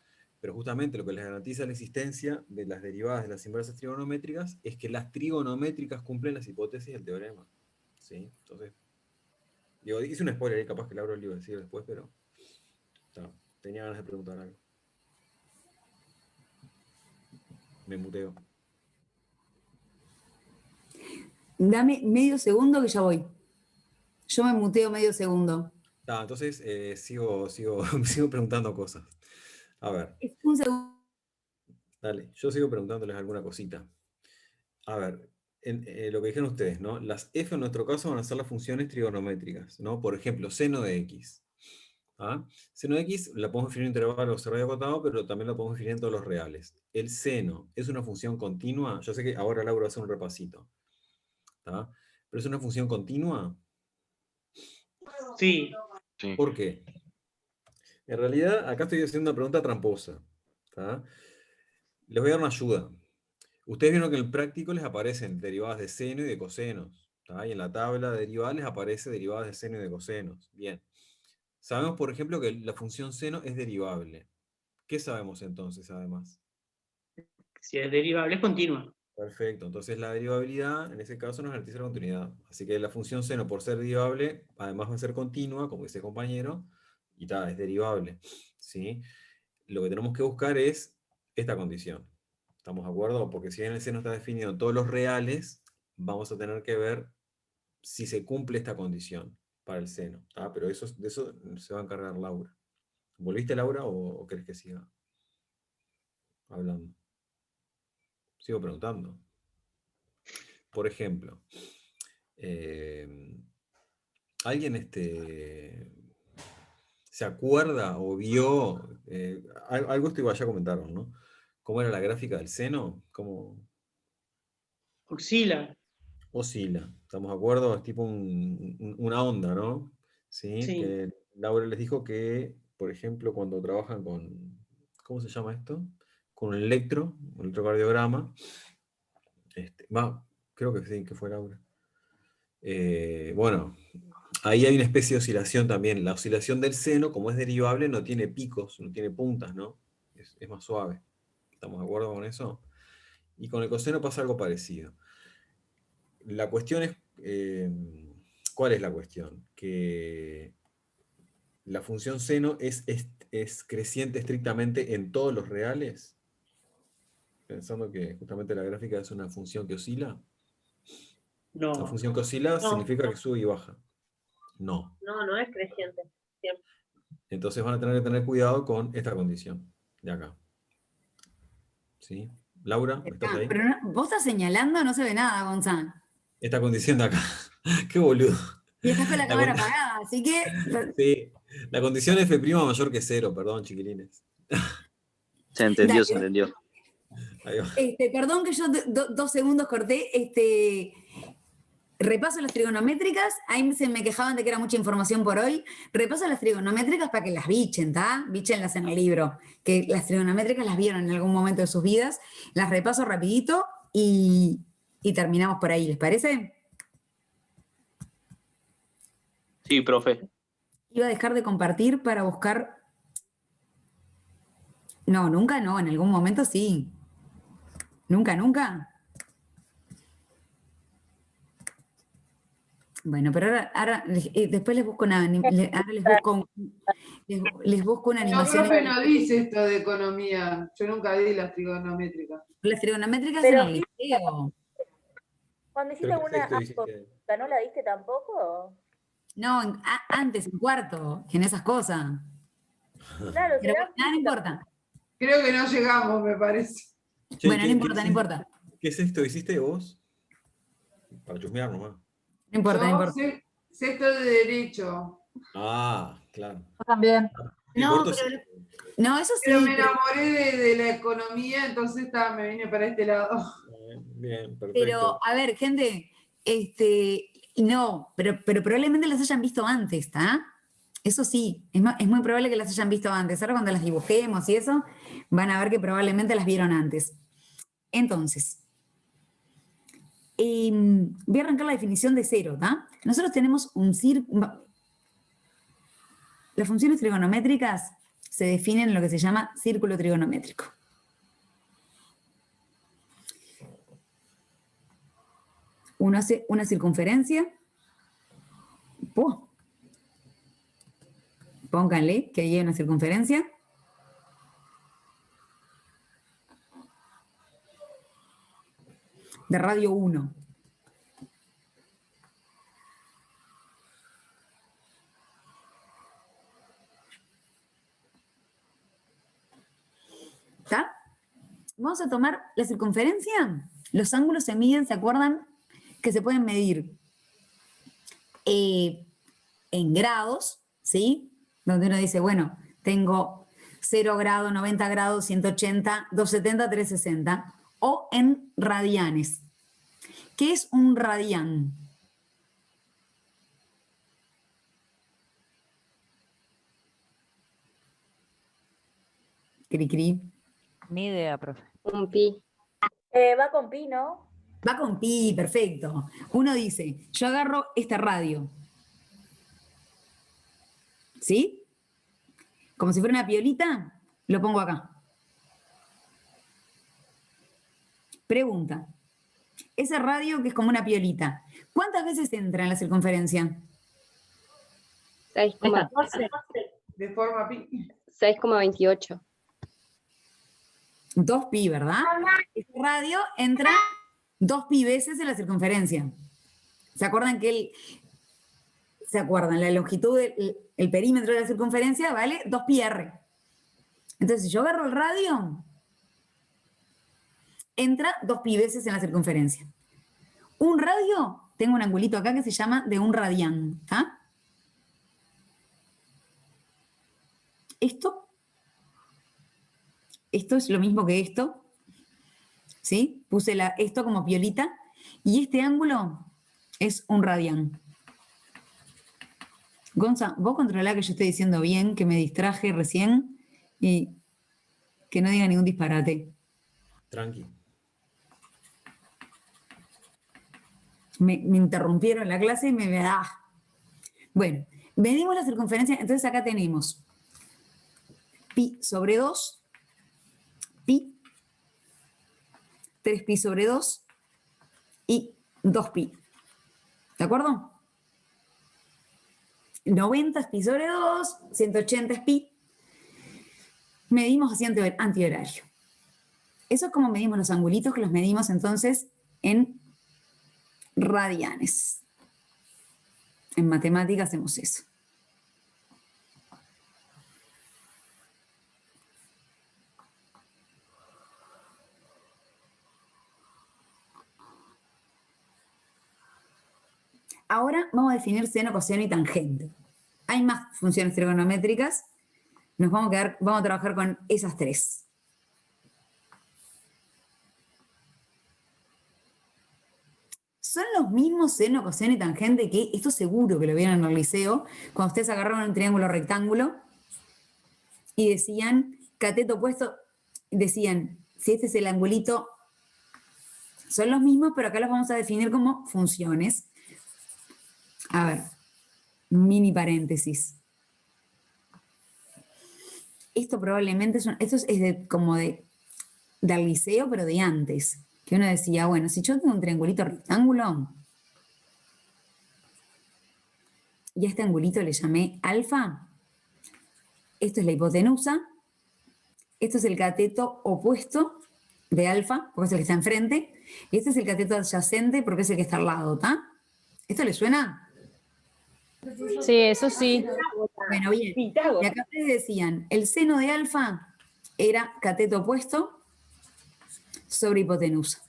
Pero justamente lo que les garantiza la existencia de las derivadas de las inversas trigonométricas es que las trigonométricas cumplen las hipótesis del teorema. ¿Sí? Entonces, digo, hice un spoiler ahí, capaz que Laura lo iba a decir después, pero tenía ganas de preguntar algo. Me muteo. Dame medio segundo que ya voy. Yo me muteo medio segundo. Entonces, sigo preguntando cosas. A ver. Un segundo. Dale, yo sigo preguntándoles alguna cosita. A ver, lo que dijeron ustedes, ¿no? Las f en nuestro caso van a ser las funciones trigonométricas, ¿no? Por ejemplo, seno de x. ¿Ah? Seno de x la podemos definir en intervalo cerrado y acotado, pero también la podemos definir en todos los reales. El seno es una función continua. Yo sé que ahora Laura va a hacer un repasito. ¿Tá? ¿Pero es una función continua? Sí. ¿Por qué? En realidad, acá estoy haciendo una pregunta tramposa. ¿Tá? Les voy a dar una ayuda. Ustedes vieron que en el práctico les aparecen derivadas de seno y de cosenos. ¿Tá? Y en la tabla de derivadas les aparece derivadas de seno y de cosenos. Bien. Sabemos, por ejemplo, que la función seno es derivable. ¿Qué sabemos entonces, además? Si es derivable, es continua. Perfecto. Entonces la derivabilidad, en ese caso, nos garantiza la continuidad. Así que la función seno, por ser derivable, además va a ser continua, como dice el compañero, y es derivable. ¿Sí? Lo que tenemos que buscar es esta condición. ¿Estamos de acuerdo? Porque si bien el seno está definido en todos los reales, vamos a tener que ver si se cumple esta condición para el seno. Pero de eso se va a encargar Laura. ¿Volviste, Laura, o querés que siga hablando? Sigo preguntando. Por ejemplo, ¿alguien se acuerda o vio? Algo esto ya comentaron, ¿no? ¿Cómo era la gráfica del seno? ¿Cómo? Oscila. Oscila, ¿estamos de acuerdo? Es tipo una onda, ¿no? ¿Sí? Sí. Que Laura les dijo que, por ejemplo, cuando trabajan con, ¿cómo se llama esto? Con un electrocardiograma. Creo que sí, que fue Laura. Bueno, ahí hay una especie de oscilación también. La oscilación del seno, como es derivable, no tiene picos, no tiene puntas, ¿no? Es más suave. ¿Estamos de acuerdo con eso? Y con el coseno pasa algo parecido. La cuestión es, ¿cuál es la cuestión? Que la función seno es creciente estrictamente en todos los reales, pensando que justamente la gráfica es una función que oscila. No. La función que oscila significa que sube y baja. No. No es creciente. Siempre. Entonces van a tener que tener cuidado con esta condición de acá. ¿Sí? Laura, ¿estás ahí? Pero vos estás señalando, no se ve nada, Gonzalo. Esta condición de acá. Qué boludo. Y estás con la cámara apagada, así que... Sí, la condición f' mayor que 0, perdón, chiquilines. Se entendió, se entendió. Ahí va. Perdón que yo 2 segundos corté. Repaso las trigonométricas. Ahí se me quejaban de que era mucha información por hoy. Repaso las trigonométricas para que las bichen, ¿tá? Bichenlas en el libro. Que las trigonométricas las vieron en algún momento de sus vidas. Las repaso rapidito y terminamos por ahí. ¿Les parece? Sí, profe. Iba a dejar de compartir para buscar... No, nunca no. En algún momento sí. ¿Nunca, nunca? Bueno, pero ahora después les busco una, les busco una No, animación. profe, no dice esto de economía. Yo nunca di las trigonométricas. Las trigonométricas Pero- en el liceo. Cuando hiciste Pero alguna perfecto, absoluta, ¿no la diste tampoco? No, antes, en cuarto, en esas cosas. Claro, Pero será- nada, no importa. Creo que no llegamos, me parece. Che, Bueno, no importa, no importa. ¿Qué es esto? ¿Hiciste vos? Para chusmear nomás. No importa, no Yo importa. sexto de Derecho. Ah, claro. Yo también. Y No, corto, pero, no, eso sí. Pero me enamoré de la economía, entonces me vine para este lado. Bien, perfecto. Pero, a ver, gente, no, pero probablemente las hayan visto antes, ¿está? Eso sí, es muy probable que las hayan visto antes. Ahora cuando las dibujemos y eso, van a ver que probablemente las vieron antes. Entonces, voy a arrancar la definición de cero, ¿tá? Nosotros tenemos un círculo. Las funciones trigonométricas se definen en lo que se llama círculo trigonométrico. Uno hace una circunferencia. Pónganle que ahí hay una circunferencia. De radio 1. vamos a tomar la circunferencia. Los ángulos se miden, ¿se acuerdan? Que se pueden medir en grados, ¿sí? Donde uno dice, bueno, tengo 0 grados, 90 grados, 180, 270, 360. O en radianes. ¿Qué es un radián? Cri, cri. Ni idea, profe. Un pi. Va con pi, ¿no? Va con pi, perfecto. Uno dice, yo agarro esta radio. ¿Sí? Como si fuera una piolita, lo pongo acá. Pregunta. Esa radio que es como una piolita, ¿cuántas veces entra en la circunferencia? 6,14. De forma pi. 6,28. 2 pi, ¿verdad? Esa radio entra 2 pi veces en la circunferencia. ¿Se acuerdan que la longitud, el perímetro de la circunferencia vale 2 pi r? Entonces, si yo agarro el radio, entra 2 pi veces en la circunferencia. Un radio, tengo un angulito acá que se llama de un radián. ¿Ah? Esto es lo mismo que esto. ¿Sí? Puse esto como piolita. Y este ángulo es un radián. Gonza, vos controlá que yo estoy diciendo bien, que me distraje recién y que no diga ningún disparate. Tranqui. Me interrumpieron la clase y me da. Bueno, medimos la circunferencia, entonces acá tenemos pi sobre 2, pi, 3 pi sobre 2 y 2 pi. ¿De acuerdo? 90 es pi sobre 2, 180 es pi. Medimos así antihorario. Eso es como medimos los angulitos, que los medimos entonces en radianes. En matemáticas hacemos eso. Ahora vamos a definir seno, coseno y tangente. Hay más funciones trigonométricas. Vamos a trabajar con esas 3. Son los mismos seno, coseno y tangente que, esto seguro que lo vieron en el liceo, cuando ustedes agarraron un triángulo rectángulo y decían, cateto opuesto, decían, si este es el angulito, son los mismos, pero acá los vamos a definir como funciones. A ver, mini paréntesis. Esto probablemente esto es como del liceo, pero de antes. Que uno decía, bueno, si yo tengo un triangulito rectángulo, y a este angulito le llamé alfa, esto es la hipotenusa, esto es el cateto opuesto de alfa, porque es el que está enfrente, y este es el cateto adyacente, porque es el que está al lado, ¿está? ¿Esto le suena? Sí, eso sí. Bueno, bien. Y acá ustedes decían, el seno de alfa era cateto opuesto sobre hipotenusa.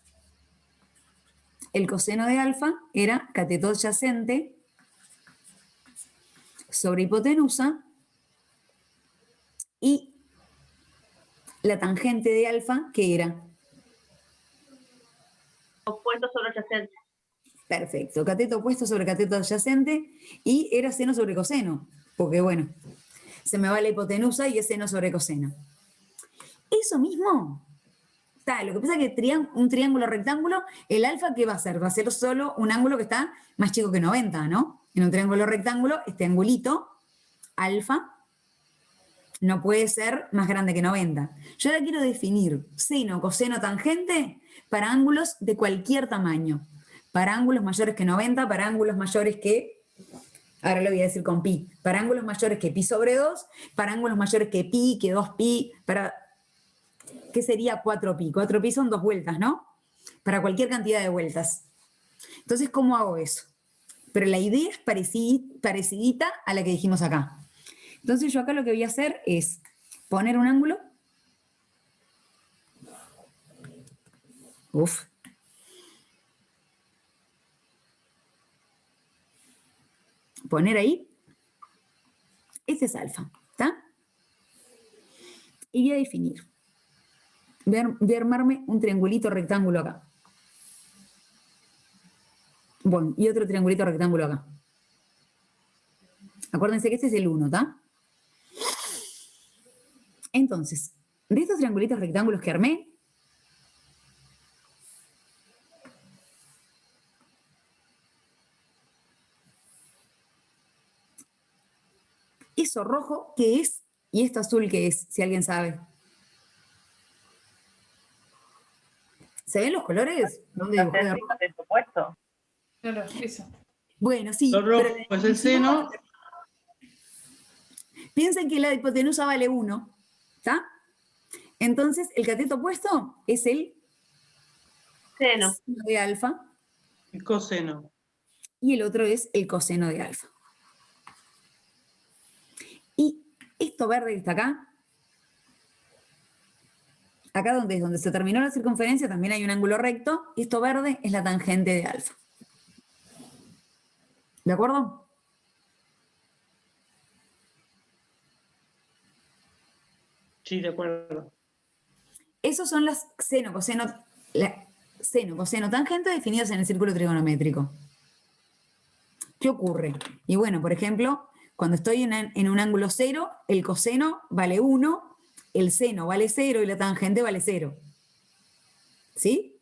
El coseno de alfa era cateto adyacente sobre hipotenusa y la tangente de alfa, ¿qué era? Opuesto sobre adyacente. Perfecto, cateto opuesto sobre cateto adyacente y era seno sobre coseno, porque bueno, se me va la hipotenusa y es seno sobre coseno. Eso mismo, lo que pasa es que un triángulo rectángulo, el alfa, ¿qué va a hacer? Va a ser solo un ángulo que está más chico que 90, ¿no? En un triángulo rectángulo, este angulito, alfa, no puede ser más grande que 90. Yo ahora quiero definir seno, coseno, tangente para ángulos de cualquier tamaño. Para ángulos mayores que 90, para ángulos mayores que, ahora lo voy a decir con pi, para ángulos mayores que pi sobre 2, para ángulos mayores que pi, que 2 pi, para, ¿qué sería 4 pi? 4 pi son 2 vueltas, ¿no? Para cualquier cantidad de vueltas. Entonces, ¿cómo hago eso? Pero la idea es parecidita a la que dijimos acá. Entonces yo acá lo que voy a hacer es poner un ángulo Uf. Poner ahí. Este es alfa, ¿está? Y voy a definir. Voy a armarme un triangulito rectángulo acá. Bueno, y otro triangulito rectángulo acá. Acuérdense que este es el 1, ¿está? Entonces, de estos triangulitos rectángulos que armé, eso rojo, ¿qué es? Y esto azul, ¿qué es? Si alguien sabe. ¿Se ven los colores? ¿Dónde dibujé de rojo? Claro, eso. Bueno, sí. Lo rojo pero es el seno. Piensen que la hipotenusa vale 1, ¿está? Entonces, el cateto opuesto es el Seno. seno de alfa. El coseno. Y el otro es el coseno de alfa. Y esto verde que está acá donde se terminó la circunferencia también hay un ángulo recto, y esto verde es la tangente de alfa. ¿De acuerdo? Sí, de acuerdo. Esos son las seno, coseno, tangente definidos en el círculo trigonométrico. ¿Qué ocurre? Y bueno, por ejemplo, cuando estoy en un ángulo 0, el coseno vale 1, el seno vale 0 y la tangente vale 0. ¿Sí?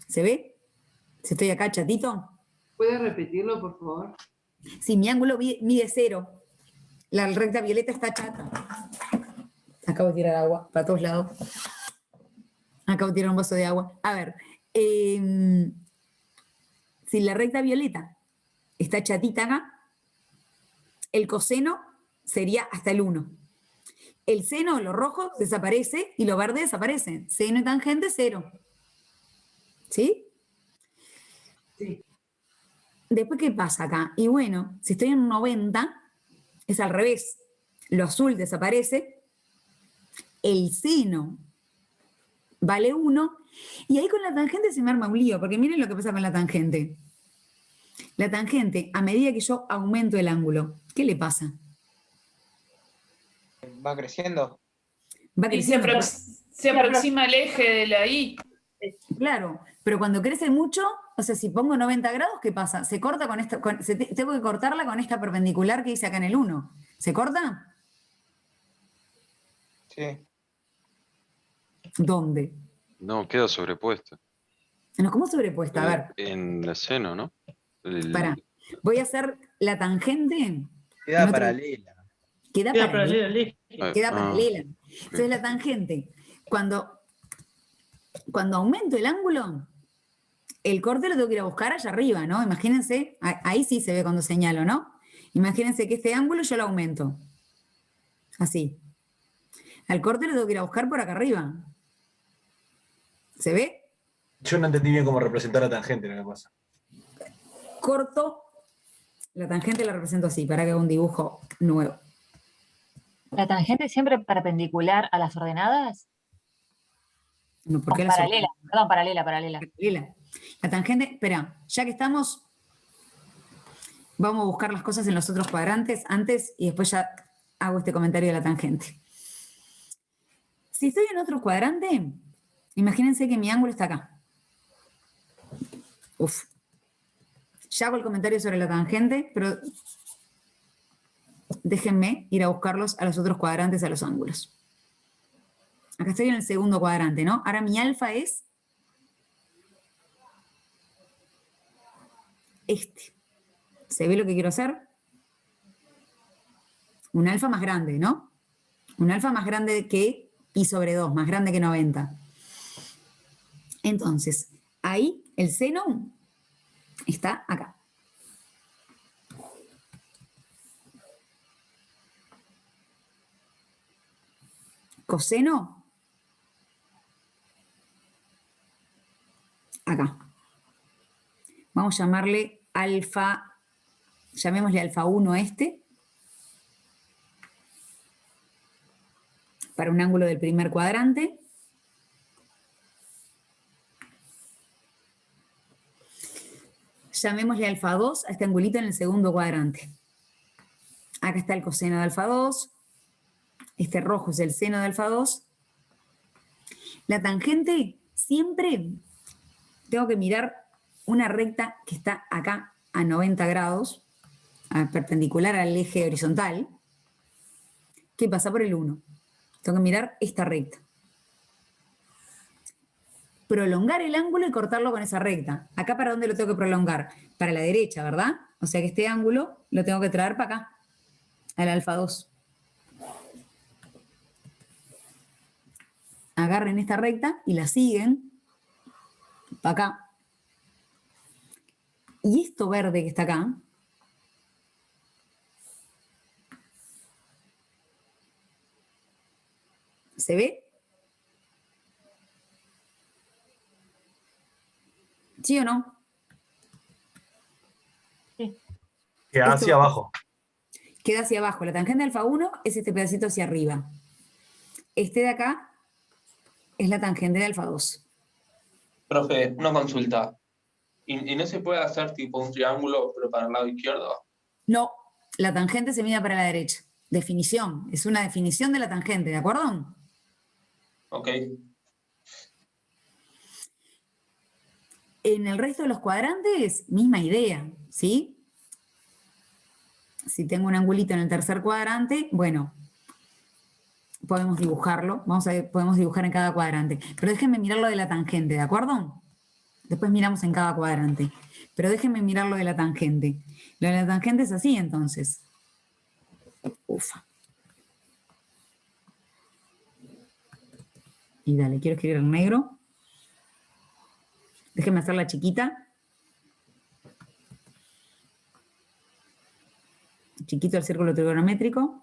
¿Se ve? Si estoy acá chatito. ¿Puedes repetirlo, por favor? Si mi ángulo mide 0, la recta violeta está chata. Acabo de tirar agua para todos lados. Acabo de tirar un vaso de agua. A ver, si la recta violeta está chatita acá, el coseno sería hasta el 1. El seno, lo rojo, desaparece y lo verde desaparece. Seno y tangente, 0. ¿Sí? Sí. Después, ¿qué pasa acá? Y bueno, si estoy en 90, es al revés. Lo azul desaparece, el seno vale 1, y ahí con la tangente se me arma un lío, porque miren lo que pasa con la tangente. La tangente, a medida que yo aumento el ángulo, ¿qué le pasa? Va creciendo. Va Y se, creciendo. se aproxima al eje de la I. Claro, pero cuando crece mucho, o sea, si pongo 90 grados, ¿qué pasa? Se corta con esta, tengo que cortarla con esta perpendicular que hice acá en el 1. ¿Se corta? Sí. ¿Dónde? No, queda sobrepuesta. No, ¿cómo sobrepuesta? A ver, En el seno, ¿no? pará. Voy a hacer la tangente. Queda paralela. Queda paralela. Queda Ah. paralela. Entonces la tangente, cuando aumento el ángulo, el corte lo tengo que ir a buscar allá arriba, ¿no? Imagínense, ahí sí se ve cuando señalo, ¿no? Imagínense que este ángulo yo lo aumento. Así. Al corte lo tengo que ir a buscar por acá arriba. ¿Se ve? Yo no entendí bien cómo representar la tangente, lo que pasa. Corto, la tangente la represento así, para que haga un dibujo nuevo. ¿La tangente siempre perpendicular a las ordenadas? No, ¿por qué O las paralela, perdón, paralela. Paralela. La tangente, espera, ya que estamos, vamos a buscar las cosas en los otros cuadrantes antes y después ya hago este comentario de la tangente. Si estoy en otro cuadrante, imagínense que mi ángulo está acá. Uf. Ya hago el comentario sobre la tangente, pero déjenme ir a buscarlos a los otros cuadrantes, a los ángulos. Acá estoy en el segundo cuadrante, ¿no? Ahora mi alfa es este. ¿Se ve lo que quiero hacer? Un alfa más grande, ¿no? Un alfa más grande que pi sobre 2, más grande que 90. Entonces, ahí el seno está acá. Coseno, acá. Vamos a llamarle alfa, llamémosle alfa 1 este, para un ángulo del primer cuadrante. llamémosle alfa 2 a este angulito en el segundo cuadrante. Acá está el coseno de alfa 2. Este rojo es el seno de alfa 2. La tangente siempre tengo que mirar una recta que está acá a 90 grados, perpendicular al eje horizontal, que pasa por el 1. Tengo que mirar esta recta. Prolongar el ángulo y cortarlo con esa recta. ¿Acá para dónde lo tengo que prolongar? Para la derecha, ¿verdad? O sea que este ángulo lo tengo que traer para acá, al alfa 2. Agarren esta recta y la siguen para acá. Y esto verde que está acá, ¿se ve? ¿Sí o no? Sí. Queda hacia abajo. Queda hacia abajo. La tangente de alfa 1 es este pedacito hacia arriba. Este de acá es la tangente de alfa 2. Profe, una consulta. ¿Y no se puede hacer tipo un triángulo, pero para el lado izquierdo? No, la tangente se mide para la derecha. Definición. Es una definición de la tangente, ¿de acuerdo? Ok. En el resto de los cuadrantes, misma idea, ¿sí? Si tengo un angulito en el tercer cuadrante, bueno, podemos dibujarlo. Vamos a ver, podemos dibujar en cada cuadrante. Pero déjenme mirar lo de la tangente, ¿de acuerdo? Después miramos en cada cuadrante. Pero déjenme mirar lo de la tangente. Lo de la tangente es así, entonces. Ufa. Y dale, quiero escribir en negro. Déjenme hacerla chiquita. Chiquito el círculo trigonométrico.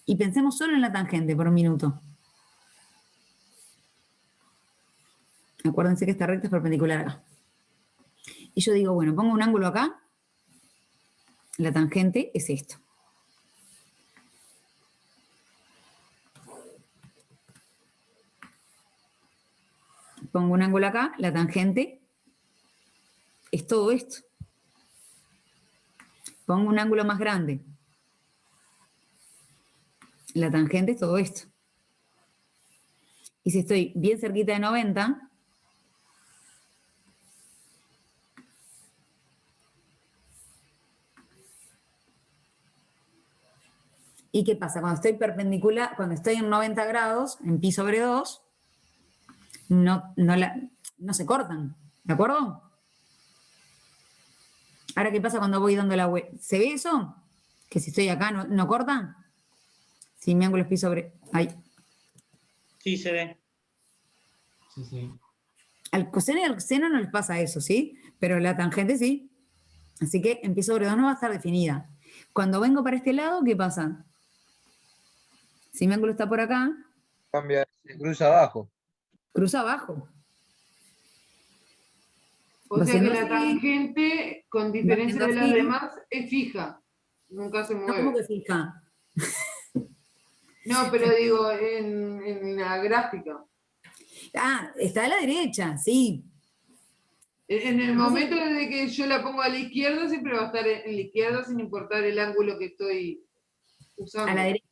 Y pensemos solo en la tangente por un minuto. Acuérdense que esta recta es perpendicular acá. Y yo digo, bueno, pongo un ángulo acá. La tangente es esto. Pongo un ángulo acá, la tangente es todo esto. Pongo un ángulo más grande. La tangente es todo esto. Y si estoy bien cerquita de 90, ¿y qué pasa? Cuando estoy perpendicular, cuando estoy en 90 grados, en pi sobre 2, no se cortan, ¿de acuerdo? Ahora, ¿qué pasa cuando voy dando la vuelta? ¿Se ve eso? Que si estoy acá, ¿no cortan? Si mi ángulo es pi sobre... Ahí. Sí, se ve. Sí, sí. Al coseno y al seno no les pasa eso, ¿sí? Pero la tangente sí. Así que en pi sobre 2 no va a estar definida. Cuando vengo para este lado, ¿qué pasa? Si mi ángulo está por acá... Cambia, se cruza abajo. Cruza abajo. O sea que la así, tangente, con diferencia de las demás, es fija. Nunca se mueve. ¿Cómo que fija? No, pero digo, en la gráfica. Ah, está a la derecha, sí. En el momento de que yo la pongo a la izquierda, siempre va a estar en la izquierda sin importar el ángulo que estoy usando. A la derecha.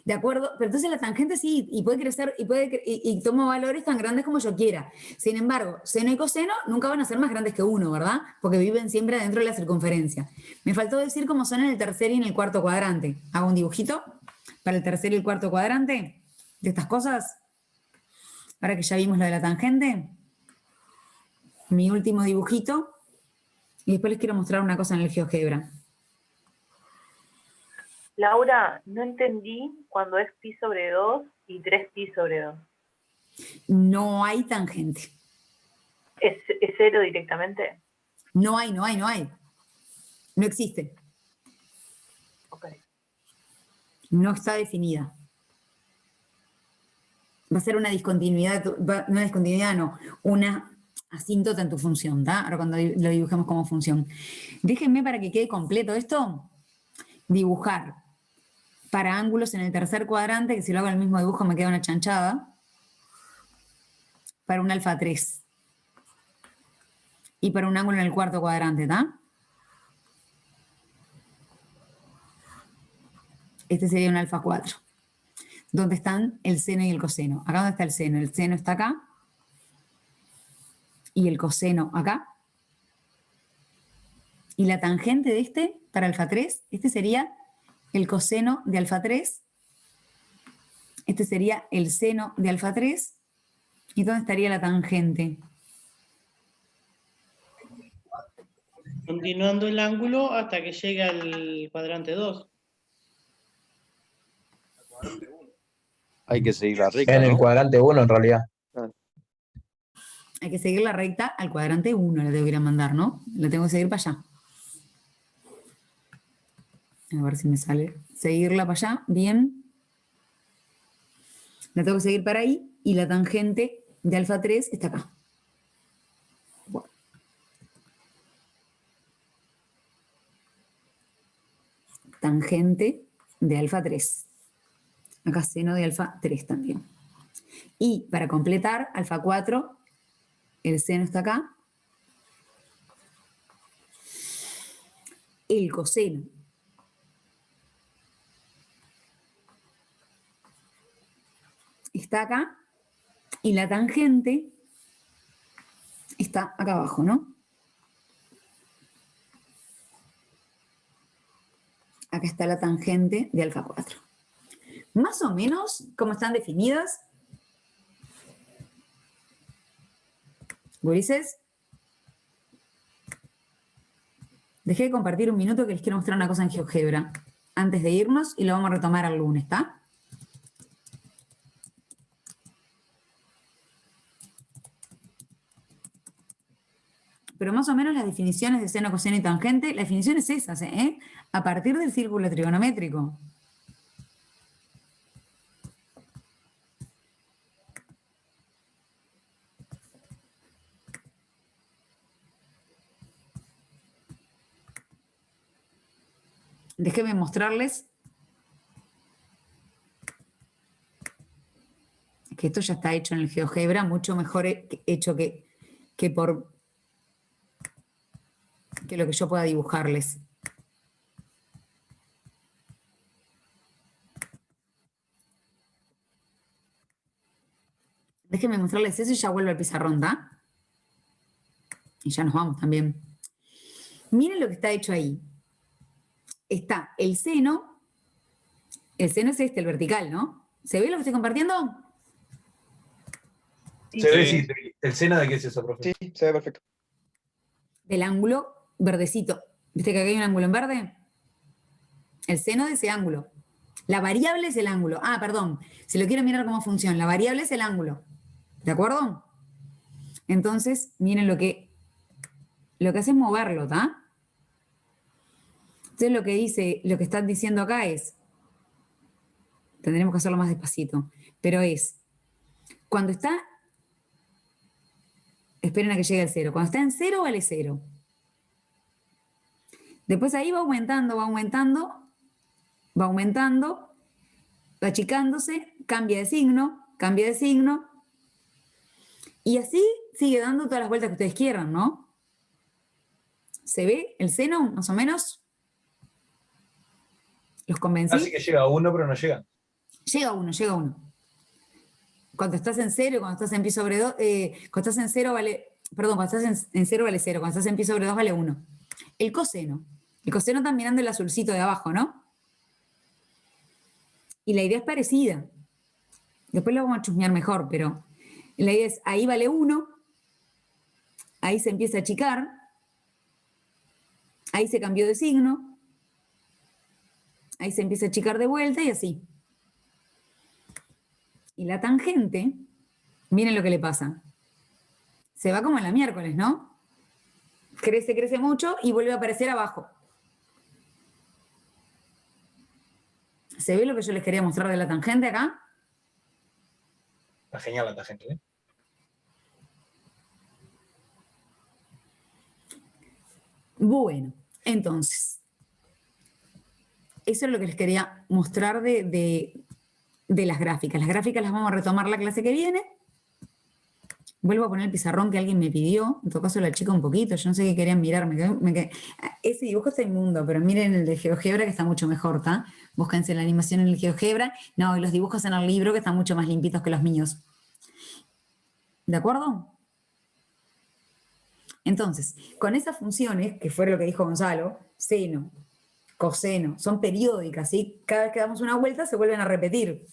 De acuerdo, pero entonces la tangente sí, y puede crecer, y tomo valores tan grandes como yo quiera. Sin embargo, seno y coseno nunca van a ser más grandes que 1, ¿verdad? Porque viven siempre dentro de la circunferencia. Me faltó decir cómo son en el tercer y en el cuarto cuadrante. Hago un dibujito para el tercer y el cuarto cuadrante de estas cosas. Ahora que ya vimos lo de la tangente. Mi último dibujito. Y después les quiero mostrar una cosa en el GeoGebra. Laura, no entendí cuando es pi sobre 2 y 3 pi sobre 2. No hay tangente. ¿Es cero directamente? No hay. No existe. Ok. No está definida. Va a ser una discontinuidad, una asíntota en tu función, ¿tá? Ahora cuando lo dibujemos como función. Déjenme para que quede completo esto, dibujar para ángulos en el tercer cuadrante, que si lo hago en el mismo dibujo me queda una chanchada. para un alfa 3. Y para un ángulo en el cuarto cuadrante, ¿está? Este sería un alfa 4. ¿Dónde están el seno y el coseno? Acá donde está el seno. El seno está acá. Y el coseno acá. Y la tangente de este, para alfa 3, este sería el coseno de alfa 3. Este sería el seno de alfa 3. ¿Y dónde estaría la tangente? Continuando el ángulo hasta que llegue al cuadrante 2. Hay que seguir la recta, En el ¿no? cuadrante 1, en realidad. Hay que seguir la recta al cuadrante 1, la tengo que ir a mandar, ¿no? La tengo que seguir para allá. A ver si me sale. Seguirla para allá, bien. La tengo que seguir para ahí y la tangente de alfa 3 está acá. Bueno. Tangente de alfa 3. Acá seno de alfa 3 también. Y para completar, alfa 4, el seno está acá. El coseno está acá. Y la tangente está acá abajo, ¿no? Acá está la tangente de alfa 4. Más o menos, ¿cómo están definidas? ¿Gurises? Dejé de compartir un minuto que les quiero mostrar una cosa en GeoGebra antes de irnos y lo vamos a retomar el lunes, ¿está? Pero más o menos las definiciones de seno, coseno y tangente, la definición es esa, ¿eh? A partir del círculo trigonométrico. Déjenme mostrarles que esto ya está hecho en el GeoGebra, mucho mejor hecho que lo que yo pueda dibujarles. Déjenme mostrarles eso y ya vuelvo al pizarrón, ¿tá? Y ya nos vamos también. Miren lo que está hecho ahí. Está el seno es este, el vertical, ¿no? ¿Se ve lo que estoy compartiendo? Se ve, sí. ¿El seno de qué es eso, profe? Sí, se ve perfecto. Del ángulo verdecito. ¿Viste que acá hay un ángulo en verde? El seno de ese ángulo. La variable es el ángulo. Ah, perdón. Si lo quiero mirar como función, la variable es el ángulo. ¿De acuerdo? Entonces, miren lo que hace es moverlo, ¿tá? Entonces lo que dice, lo que están diciendo acá es, tendremos que hacerlo más despacito, pero es, cuando está, esperen a que llegue al 0, cuando está en 0 vale 0. Después ahí va aumentando, va achicándose, cambia de signo, y así sigue dando todas las vueltas que ustedes quieran, ¿no? ¿Se ve el seno, más o menos? ¿Los convencí? Así que llega a 1, pero no llega. Llega a 1. Cuando estás en 0, cuando estás en pi sobre 2, cuando estás en 0 vale, perdón, cuando estás en 0 vale 0, cuando estás en pi sobre 2 vale 1. El coseno están mirando el azulcito de abajo, ¿no? Y la idea es parecida. Después lo vamos a chusmear mejor, pero la idea es, ahí vale 1, ahí se empieza a achicar, ahí se cambió de signo, ahí se empieza a achicar de vuelta y así. Y la tangente, miren lo que le pasa. Se va como en la miércoles, ¿no? Crece mucho y vuelve a aparecer abajo. ¿Se ve lo que yo les quería mostrar de la tangente acá? Está genial la tangente, ¿eh? Bueno, entonces, eso es lo que les quería mostrar de las gráficas. Las gráficas las vamos a retomar la clase que viene. Vuelvo a poner el pizarrón que alguien me pidió. En todo caso, la chica un poquito. Yo no sé qué querían mirar. Ese dibujo está inmundo, pero miren el de GeoGebra que está mucho mejor, ¿está? Búsquense la animación en el GeoGebra. No, y los dibujos en el libro que están mucho más limpitos que los míos. ¿De acuerdo? Entonces, con esas funciones, que fue lo que dijo Gonzalo, seno, coseno, son periódicas, ¿sí? Cada vez que damos una vuelta se vuelven a repetir.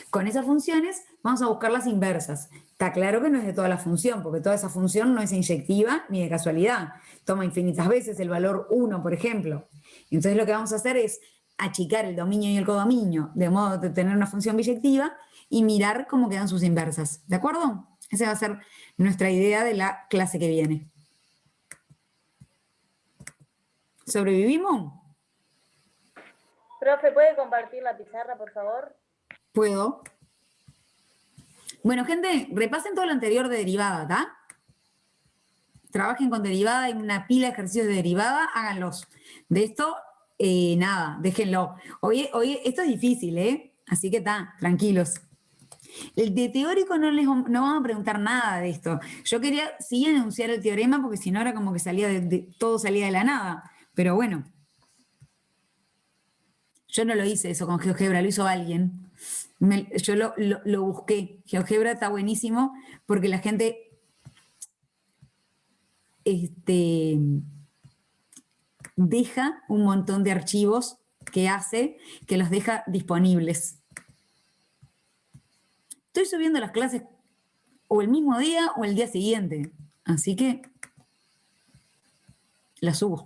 Con esas funciones vamos a buscar las inversas. Está claro que no es de toda la función, porque toda esa función no es inyectiva ni de casualidad. Toma infinitas veces el valor 1, por ejemplo. Entonces lo que vamos a hacer es achicar el dominio y el codominio de modo de tener una función biyectiva y mirar cómo quedan sus inversas. ¿De acuerdo? Esa va a ser nuestra idea de la clase que viene. ¿Sobrevivimos? Profe, ¿puede compartir la pizarra, por favor? Puedo. Bueno, gente, repasen todo lo anterior de derivada, ¿está? Trabajen con derivada, hay una pila de ejercicios de derivada, háganlos. De esto, nada, déjenlo. Hoy esto es difícil, ¿eh? Así que está, tranquilos. El de teórico no vamos a preguntar nada de esto. Yo quería sí enunciar el teorema porque si no era como que salía todo salía de la nada. Pero bueno, yo no lo hice eso con GeoGebra, lo hizo alguien. Yo lo busqué. GeoGebra está buenísimo porque la gente deja un montón de archivos que hace, que los deja disponibles. Estoy subiendo las clases o el mismo día o el día siguiente, así que las subo.